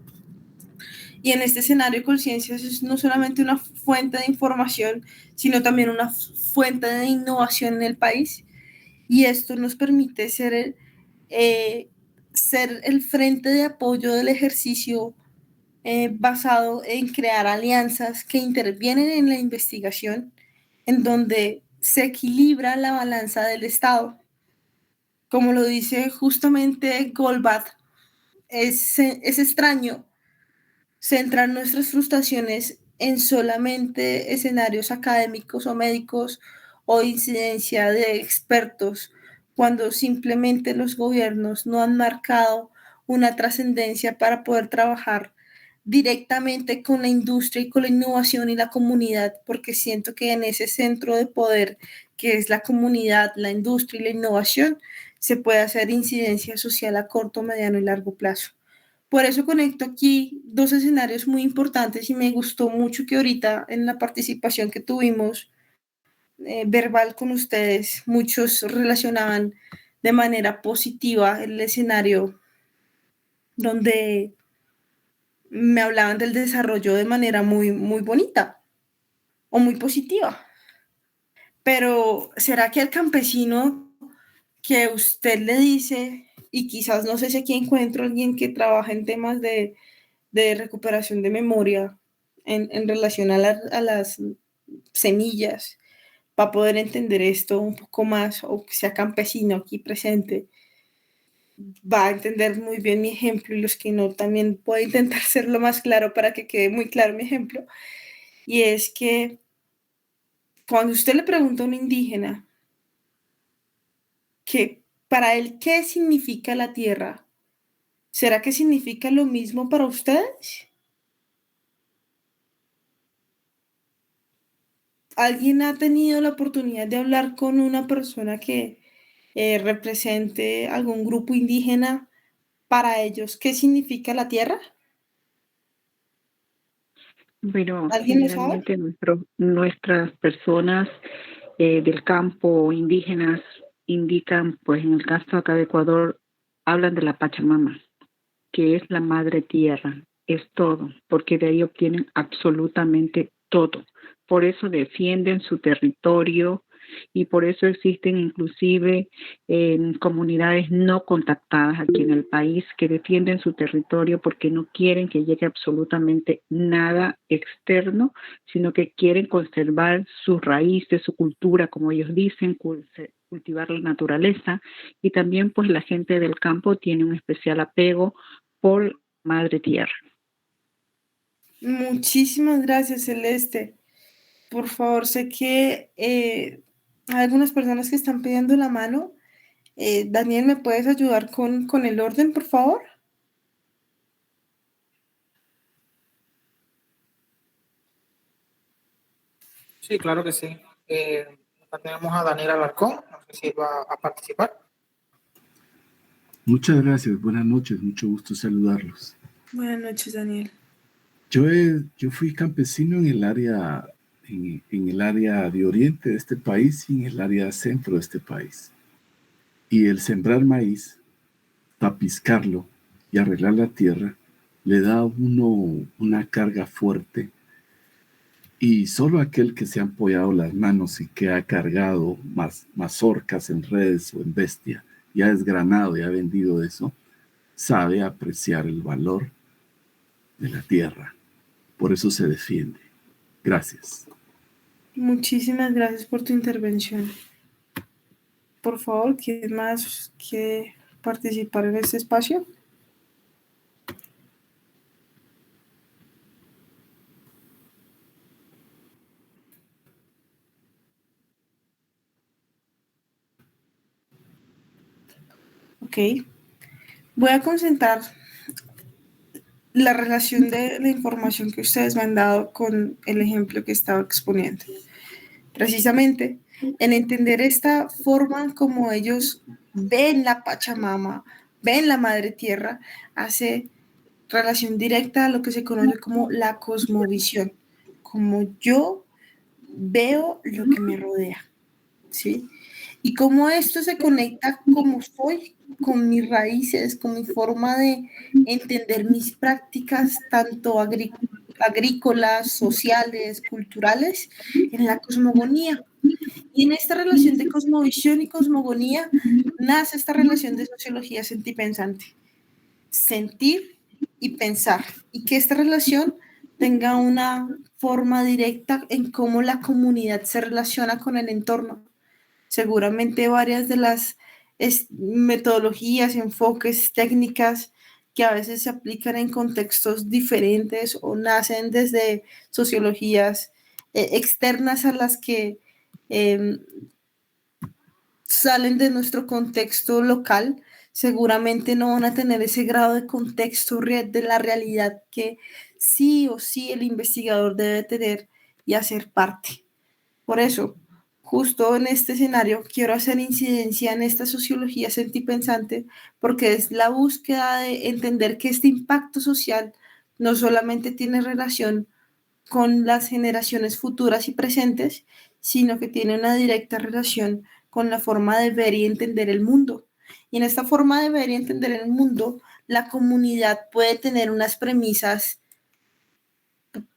y en este escenario Colciencias es no solamente una fuente de información, sino también una fuente de innovación en el país. Y esto nos permite ser el frente de apoyo del ejercicio basado en crear alianzas que intervienen en la investigación, en donde se equilibra la balanza del Estado. Como lo dice justamente Goldbach, es extraño centrar nuestras frustraciones en solamente escenarios académicos o médicos o incidencia de expertos, cuando simplemente los gobiernos no han marcado una trascendencia para poder trabajar directamente con la industria y con la innovación y la comunidad, porque siento que en ese centro de poder que es la comunidad, la industria y la innovación, se puede hacer incidencia social a corto, mediano y largo plazo. Por eso conecto aquí dos escenarios muy importantes y me gustó mucho que ahorita en la participación que tuvimos verbal con ustedes, muchos relacionaban de manera positiva el escenario donde me hablaban del desarrollo de manera muy, muy bonita o muy positiva. Pero ¿será que el campesino que usted le dice, y quizás no sé si aquí encuentro a alguien que trabaja en temas de recuperación de memoria en relación a las semillas, para poder entender esto un poco más, o que sea campesino aquí presente, va a entender muy bien mi ejemplo, y los que no también voy a intentar ser lo más claro para que quede muy claro mi ejemplo? Y es que cuando usted le pregunta a un indígena que para él qué significa la tierra, ¿será que significa lo mismo para ustedes? ¿Alguien ha tenido la oportunidad de hablar con una persona que represente algún grupo indígena? Para ellos, ¿qué significa la tierra? Bueno, ¿Alguien lo sabe? generalmente nuestras personas del campo, indígenas, indican, pues en el caso acá de Ecuador, hablan de la Pachamama, que es la madre tierra, es todo, porque de ahí obtienen absolutamente todo. Por eso defienden su territorio y por eso existen inclusive comunidades no contactadas aquí en el país que defienden su territorio porque no quieren que llegue absolutamente nada externo, sino que quieren conservar sus raíces, su cultura, como ellos dicen, cultivar la naturaleza, y también pues la gente del campo tiene un especial apego por Madre Tierra. Muchísimas gracias, Celeste. Por favor, sé que hay algunas personas que están pidiendo la mano. Daniel, ¿me puedes ayudar con el orden, por favor? Sí, claro que sí. Acá tenemos a Daniel Alarcón, no sé si va a participar. Muchas gracias, buenas noches, mucho gusto saludarlos. Buenas noches, Daniel. Yo fui campesino en el área, en el área de oriente de este país y en el área centro de este país. Y el sembrar maíz, tapiscarlo y arreglar la tierra le da a uno una carga fuerte. Y solo aquel que se ha apoyado las manos y que ha cargado mazorcas en redes o en bestia y ha desgranado y ha vendido eso, sabe apreciar el valor de la tierra. Por eso se defiende. Gracias. Muchísimas gracias por tu intervención. Por favor, ¿quién más quiere participar en este espacio? Ok. Voy a concentrar la relación de la información que ustedes me han dado con el ejemplo que estaba exponiendo. Precisamente en entender esta forma como ellos ven la Pachamama, ven la Madre Tierra, hace relación directa a lo que se conoce como la cosmovisión, como yo veo lo que me rodea, ¿sí? Y cómo esto se conecta como soy, con mis raíces, con mi forma de entender mis prácticas, tanto agrícolas, sociales, culturales, en la cosmogonía. Y en esta relación de cosmovisión y cosmogonía nace esta relación de sociología sentipensante. Sentir y pensar. Y que esta relación tenga una forma directa en cómo la comunidad se relaciona con el entorno. Seguramente varias de las metodologías, enfoques, técnicas que a veces se aplican en contextos diferentes o nacen desde sociologías externas a las que salen de nuestro contexto local, seguramente no van a tener ese grado de contexto de la realidad que sí o sí el investigador debe tener y hacer parte. Por eso, justo en este escenario, quiero hacer incidencia en esta sociología sentipensante, porque es la búsqueda de entender que este impacto social no solamente tiene relación con las generaciones futuras y presentes, sino que tiene una directa relación con la forma de ver y entender el mundo. Y en esta forma de ver y entender el mundo, la comunidad puede tener unas premisas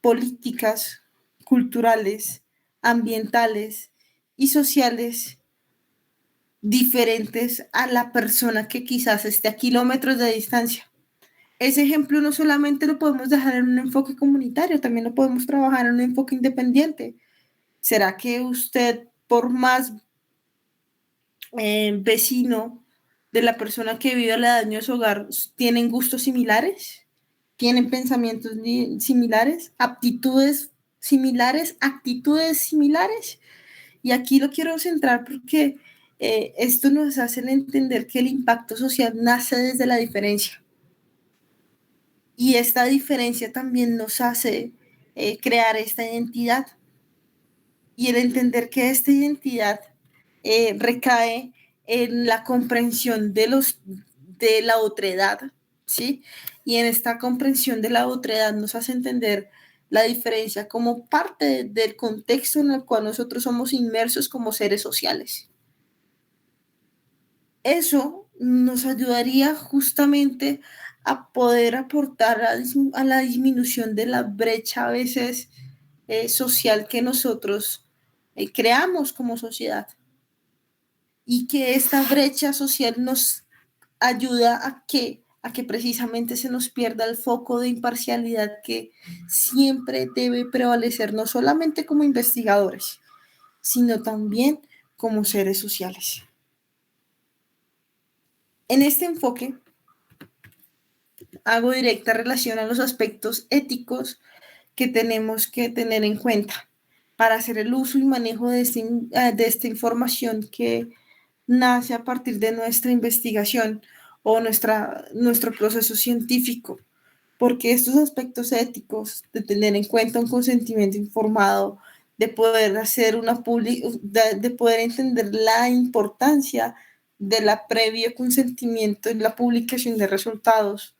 políticas, culturales, ambientales y sociales diferentes a la persona que quizás esté a kilómetros de distancia. Ese ejemplo no solamente lo podemos dejar en un enfoque comunitario, también lo podemos trabajar en un enfoque independiente. ¿Será que usted, por más vecino de la persona que vive aledaño a su hogar, tienen gustos similares? ¿Tienen pensamientos similares? ¿Aptitudes similares? ¿Actitudes similares? Y aquí lo quiero centrar porque esto nos hace entender que el impacto social nace desde la diferencia. Y esta diferencia también nos hace crear esta identidad. Y el entender que esta identidad recae en la comprensión de la otredad, ¿sí? Y en esta comprensión de la otredad nos hace entender la diferencia como parte del contexto en el cual nosotros somos inmersos como seres sociales. Eso nos ayudaría justamente a poder aportar a la disminución de la brecha a veces social que nosotros creamos como sociedad. Y que esta brecha social nos ayuda a que precisamente se nos pierda el foco de imparcialidad que siempre debe prevalecer, no solamente como investigadores, sino también como seres sociales. En este enfoque, hago directa relación a los aspectos éticos que tenemos que tener en cuenta para hacer el uso y manejo de esta información que nace a partir de nuestra investigación o nuestro proceso científico, porque estos aspectos éticos de tener en cuenta un consentimiento informado, de poder hacer de poder entender la importancia de la previo consentimiento en la publicación de resultados,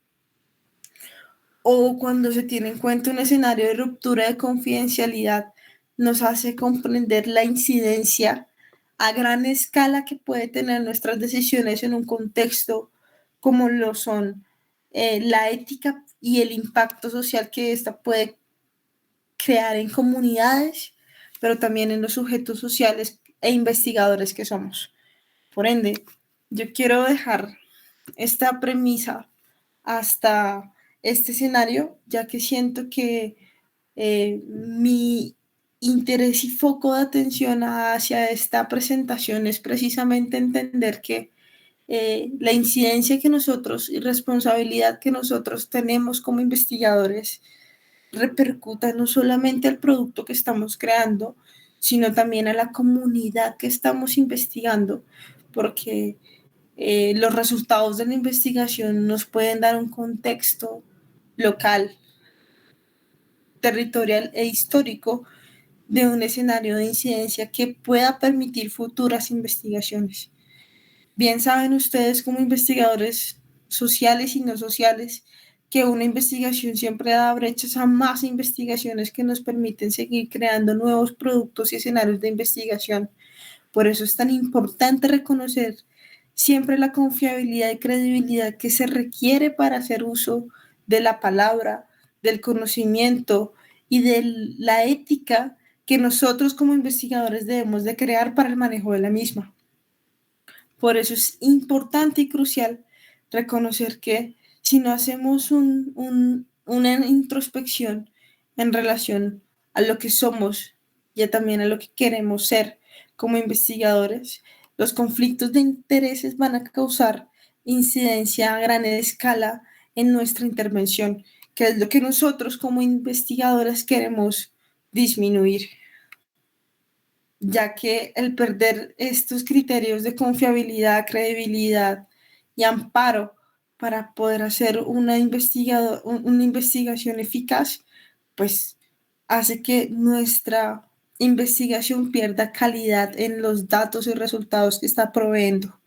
o cuando se tiene en cuenta un escenario de ruptura de confidencialidad, nos hace comprender la incidencia a gran escala que puede tener nuestras decisiones en un contexto como lo son la ética y el impacto social que ésta puede crear en comunidades, pero también en los sujetos sociales e investigadores que somos. Por ende, yo quiero dejar esta premisa hasta este escenario, ya que siento que mi interés y foco de atención hacia esta presentación es precisamente entender que la incidencia que nosotros y responsabilidad que nosotros tenemos como investigadores repercuta no solamente al producto que estamos creando, sino también a la comunidad que estamos investigando, porque los resultados de la investigación nos pueden dar un contexto local, territorial e histórico de un escenario de incidencia que pueda permitir futuras investigaciones. Bien saben ustedes como investigadores sociales y no sociales que una investigación siempre da brechas a más investigaciones que nos permiten seguir creando nuevos productos y escenarios de investigación. Por eso es tan importante reconocer siempre la confiabilidad y credibilidad que se requiere para hacer uso de la palabra, del conocimiento y de la ética que nosotros como investigadores debemos de crear para el manejo de la misma. Por eso es importante y crucial reconocer que si no hacemos una introspección en relación a lo que somos y también a lo que queremos ser como investigadores, los conflictos de intereses van a causar incidencia a gran escala en nuestra intervención, que es lo que nosotros como investigadores queremos disminuir, ya que el perder estos criterios de confiabilidad, credibilidad y amparo para poder hacer una investigación eficaz, pues hace que nuestra investigación pierda calidad en los datos y resultados que está proveyendo.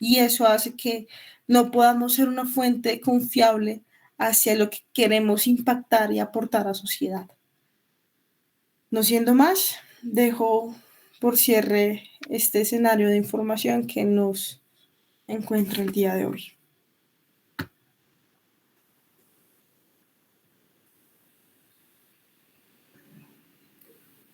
Y eso hace que no podamos ser una fuente confiable hacia lo que queremos impactar y aportar a la sociedad. No siendo más, dejo por cierre este escenario de información que nos encuentra el día de hoy.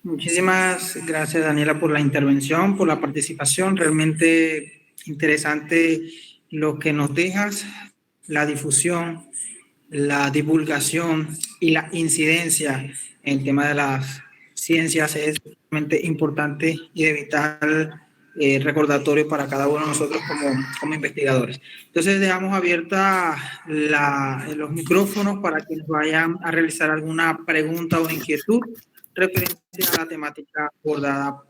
Muchísimas gracias, Daniela, por la intervención, por la participación. Realmente interesante lo que nos dejas, la difusión, la divulgación y la incidencia en el tema de las ciencias es realmente importante y de vital recordatorio para cada uno de nosotros como investigadores. Entonces dejamos abierta los micrófonos para que nos vayan a realizar alguna pregunta o inquietud referente a la temática abordada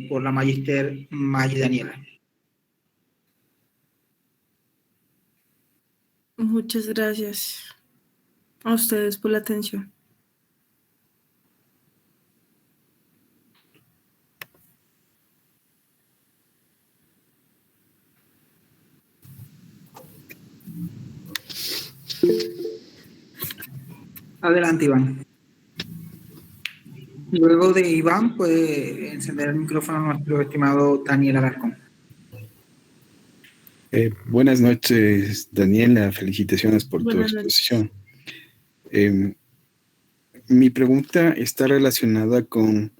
por la magíster Maggi Daniela. Muchas gracias a ustedes por la atención. Adelante, Iván. Luego de Iván, puede encender el micrófono nuestro estimado Daniel Alarcón. Buenas noches, Daniela. Felicitaciones por tu exposición. Mi pregunta está relacionada con,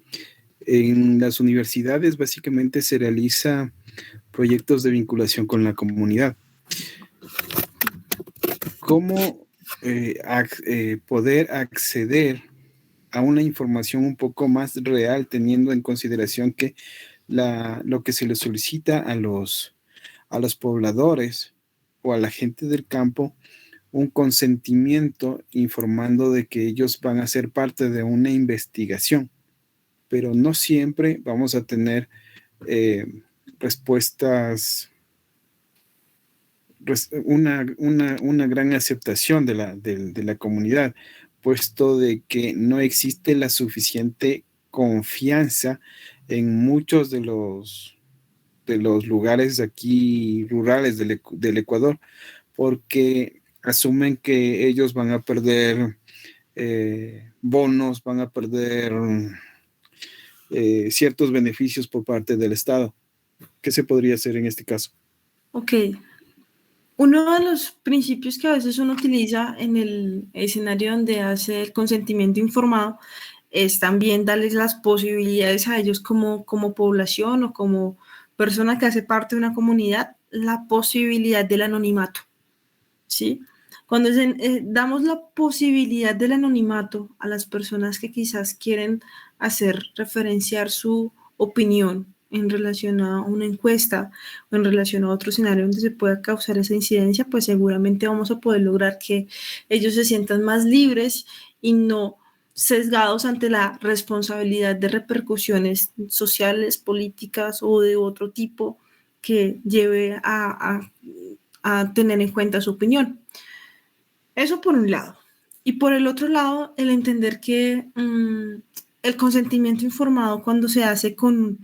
en las universidades básicamente se realiza proyectos de vinculación con la comunidad. ¿Cómo poder acceder a una información un poco más real, teniendo en consideración que lo que se le solicita a los pobladores o a la gente del campo, un consentimiento informando de que ellos van a ser parte de una investigación, pero no siempre vamos a tener respuestas, una gran aceptación de la comunidad, puesto de que no existe la suficiente confianza en muchos de los lugares aquí rurales del Ecuador, porque asumen que ellos van a perder bonos, van a perder ciertos beneficios por parte del Estado. ¿Qué se podría hacer en este caso? Ok. Uno de los principios que a veces uno utiliza en el escenario donde hace el consentimiento informado es también darles las posibilidades a ellos como población o como persona que hace parte de una comunidad, la posibilidad del anonimato, ¿sí? Cuando damos la posibilidad del anonimato a las personas que quizás quieren hacer referenciar su opinión en relación a una encuesta o en relación a otro escenario donde se pueda causar esa incidencia, pues seguramente vamos a poder lograr que ellos se sientan más libres y no sesgados ante la responsabilidad de repercusiones sociales, políticas o de otro tipo que lleve a tener en cuenta su opinión. Eso por un lado. Y por el otro lado, el entender que el consentimiento informado cuando se hace con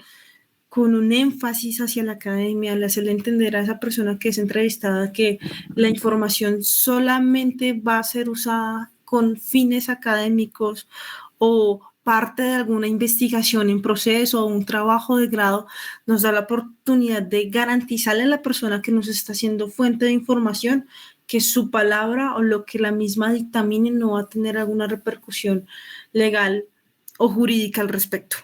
un énfasis hacia la academia, al hacerle entender a esa persona que es entrevistada que la información solamente va a ser usada con fines académicos o parte de alguna investigación en proceso o un trabajo de grado, nos da la oportunidad de garantizarle a la persona que nos está haciendo fuente de información que su palabra o lo que la misma dictamine no va a tener alguna repercusión legal o jurídica al respecto.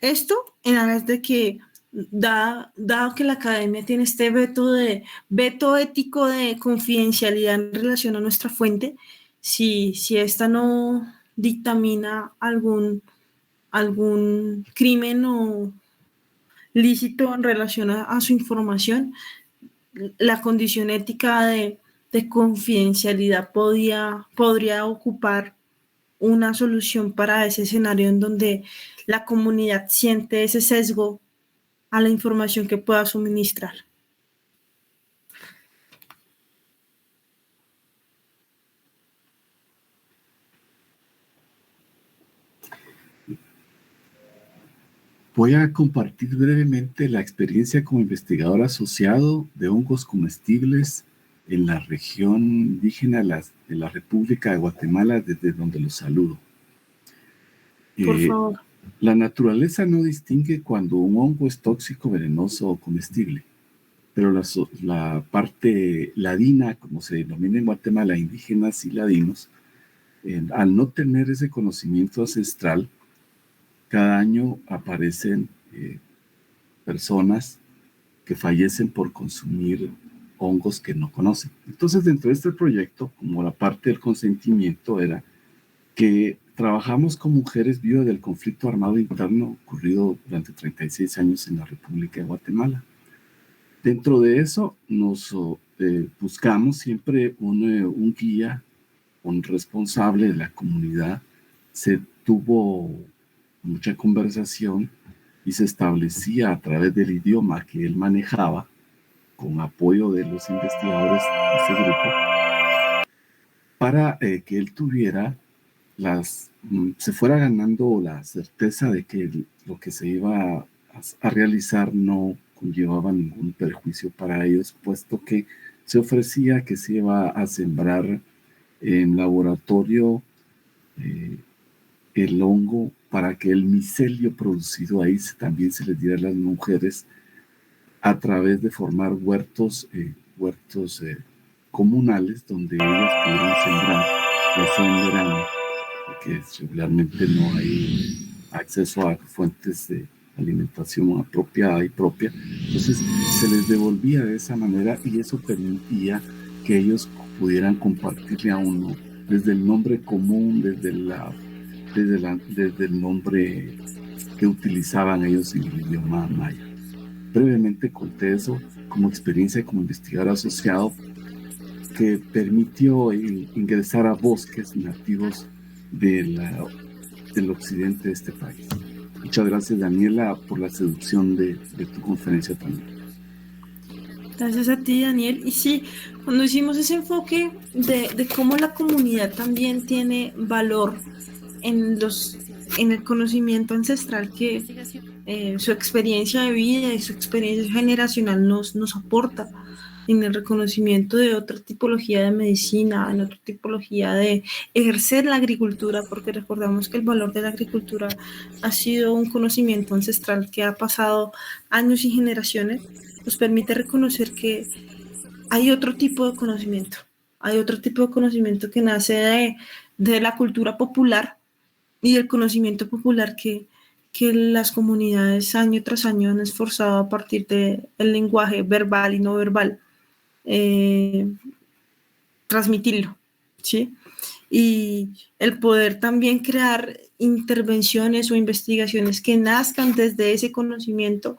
Esto en aras de que, dado que la academia tiene este veto ético de confidencialidad en relación a nuestra fuente, si esta no dictamina algún crimen o lícito en relación a su información, la condición ética de confidencialidad podría ocupar una solución para ese escenario en donde la comunidad siente ese sesgo a la información que pueda suministrar. Voy a compartir brevemente la experiencia como investigador asociado de hongos comestibles en la región indígena de la República de Guatemala, desde donde los saludo. Por favor. La naturaleza no distingue cuando un hongo es tóxico, venenoso o comestible, pero la parte ladina, como se denomina en Guatemala, indígenas y ladinos, al no tener ese conocimiento ancestral, cada año aparecen personas que fallecen por consumir hongos que no conocen. Entonces, dentro de este proyecto, como la parte del consentimiento era que trabajamos con mujeres vivas del conflicto armado interno ocurrido durante 36 años en la República de Guatemala. Dentro de eso, nos buscamos siempre un guía, un responsable de la comunidad. Se tuvo mucha conversación y se establecía a través del idioma que él manejaba, con apoyo de los investigadores de ese grupo, para que él tuviera se fuera ganando la certeza de que lo que se iba a realizar no conllevaba ningún perjuicio para ellos, puesto que se ofrecía que se iba a sembrar en laboratorio el hongo para que el micelio producido ahí también se les diera a las mujeres a través de formar huertos comunales donde ellas pudieran sembrar, ya sea en verano, porque regularmente no hay acceso a fuentes de alimentación apropiada y propia. Entonces se les devolvía de esa manera y eso permitía que ellos pudieran compartirle a uno desde el nombre común, desde el nombre que utilizaban ellos en el idioma maya. Brevemente conté eso como experiencia como investigador asociado que permitió ingresar a bosques nativos del occidente de este país. Muchas gracias, Daniela, por la seducción de tu conferencia también. Gracias a ti, Daniel. Y sí, cuando hicimos ese enfoque de cómo la comunidad también tiene valor en el conocimiento ancestral que su experiencia de vida y su experiencia generacional nos aporta, en el reconocimiento de otra tipología de medicina, en otra tipología de ejercer la agricultura, porque recordamos que el valor de la agricultura ha sido un conocimiento ancestral que ha pasado años y generaciones, nos permite reconocer que hay otro tipo de conocimiento, que nace de la cultura popular y el conocimiento popular que las comunidades año tras año han esforzado a partir del lenguaje verbal y no verbal, transmitirlo, ¿sí? Y el poder también crear intervenciones o investigaciones que nazcan desde ese conocimiento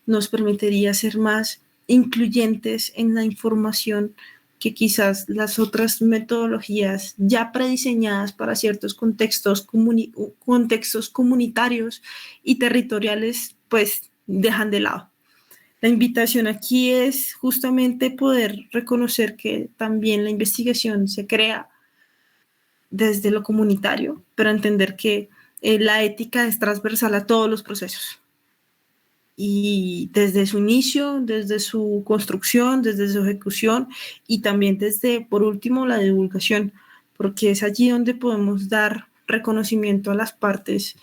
nos permitiría ser más incluyentes en la información que quizás las otras metodologías ya prediseñadas para ciertos contextos comunitarios y territoriales pues dejan de lado. La invitación aquí es justamente poder reconocer que también la investigación se crea desde lo comunitario, pero entender que la ética es transversal a todos los procesos. Y desde su inicio, desde su construcción, desde su ejecución y también desde, por último, la divulgación, porque es allí donde podemos dar reconocimiento a las partes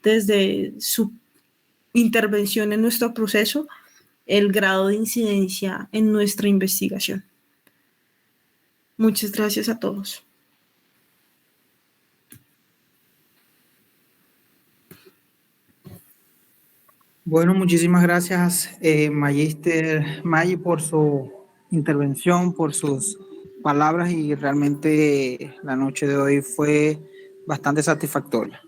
desde su intervención en nuestro proceso, el grado de incidencia en nuestra investigación. Muchas gracias a todos. Bueno, muchísimas gracias, Magíster Maggi, por su intervención, por sus palabras, y realmente la noche de hoy fue bastante satisfactoria.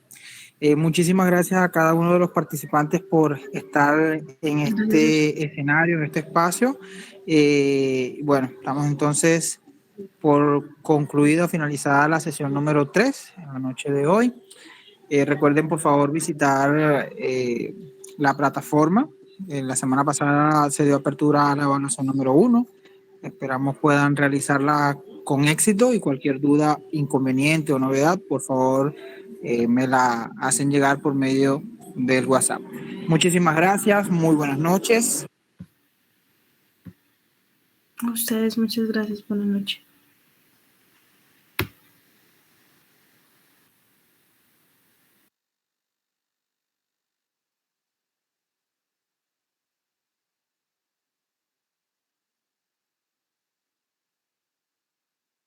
Muchísimas gracias a cada uno de los participantes por estar en este escenario, en este espacio. Bueno, estamos entonces por concluida, finalizada la sesión número 3 en la noche de hoy. Recuerden, por favor, visitar la plataforma. La semana pasada se dio apertura a la evaluación número 1. Esperamos puedan realizarla con éxito, y cualquier duda, inconveniente o novedad, por favor, me la hacen llegar por medio del WhatsApp. Muchísimas gracias, muy buenas noches. A ustedes, muchas gracias, buenas noches.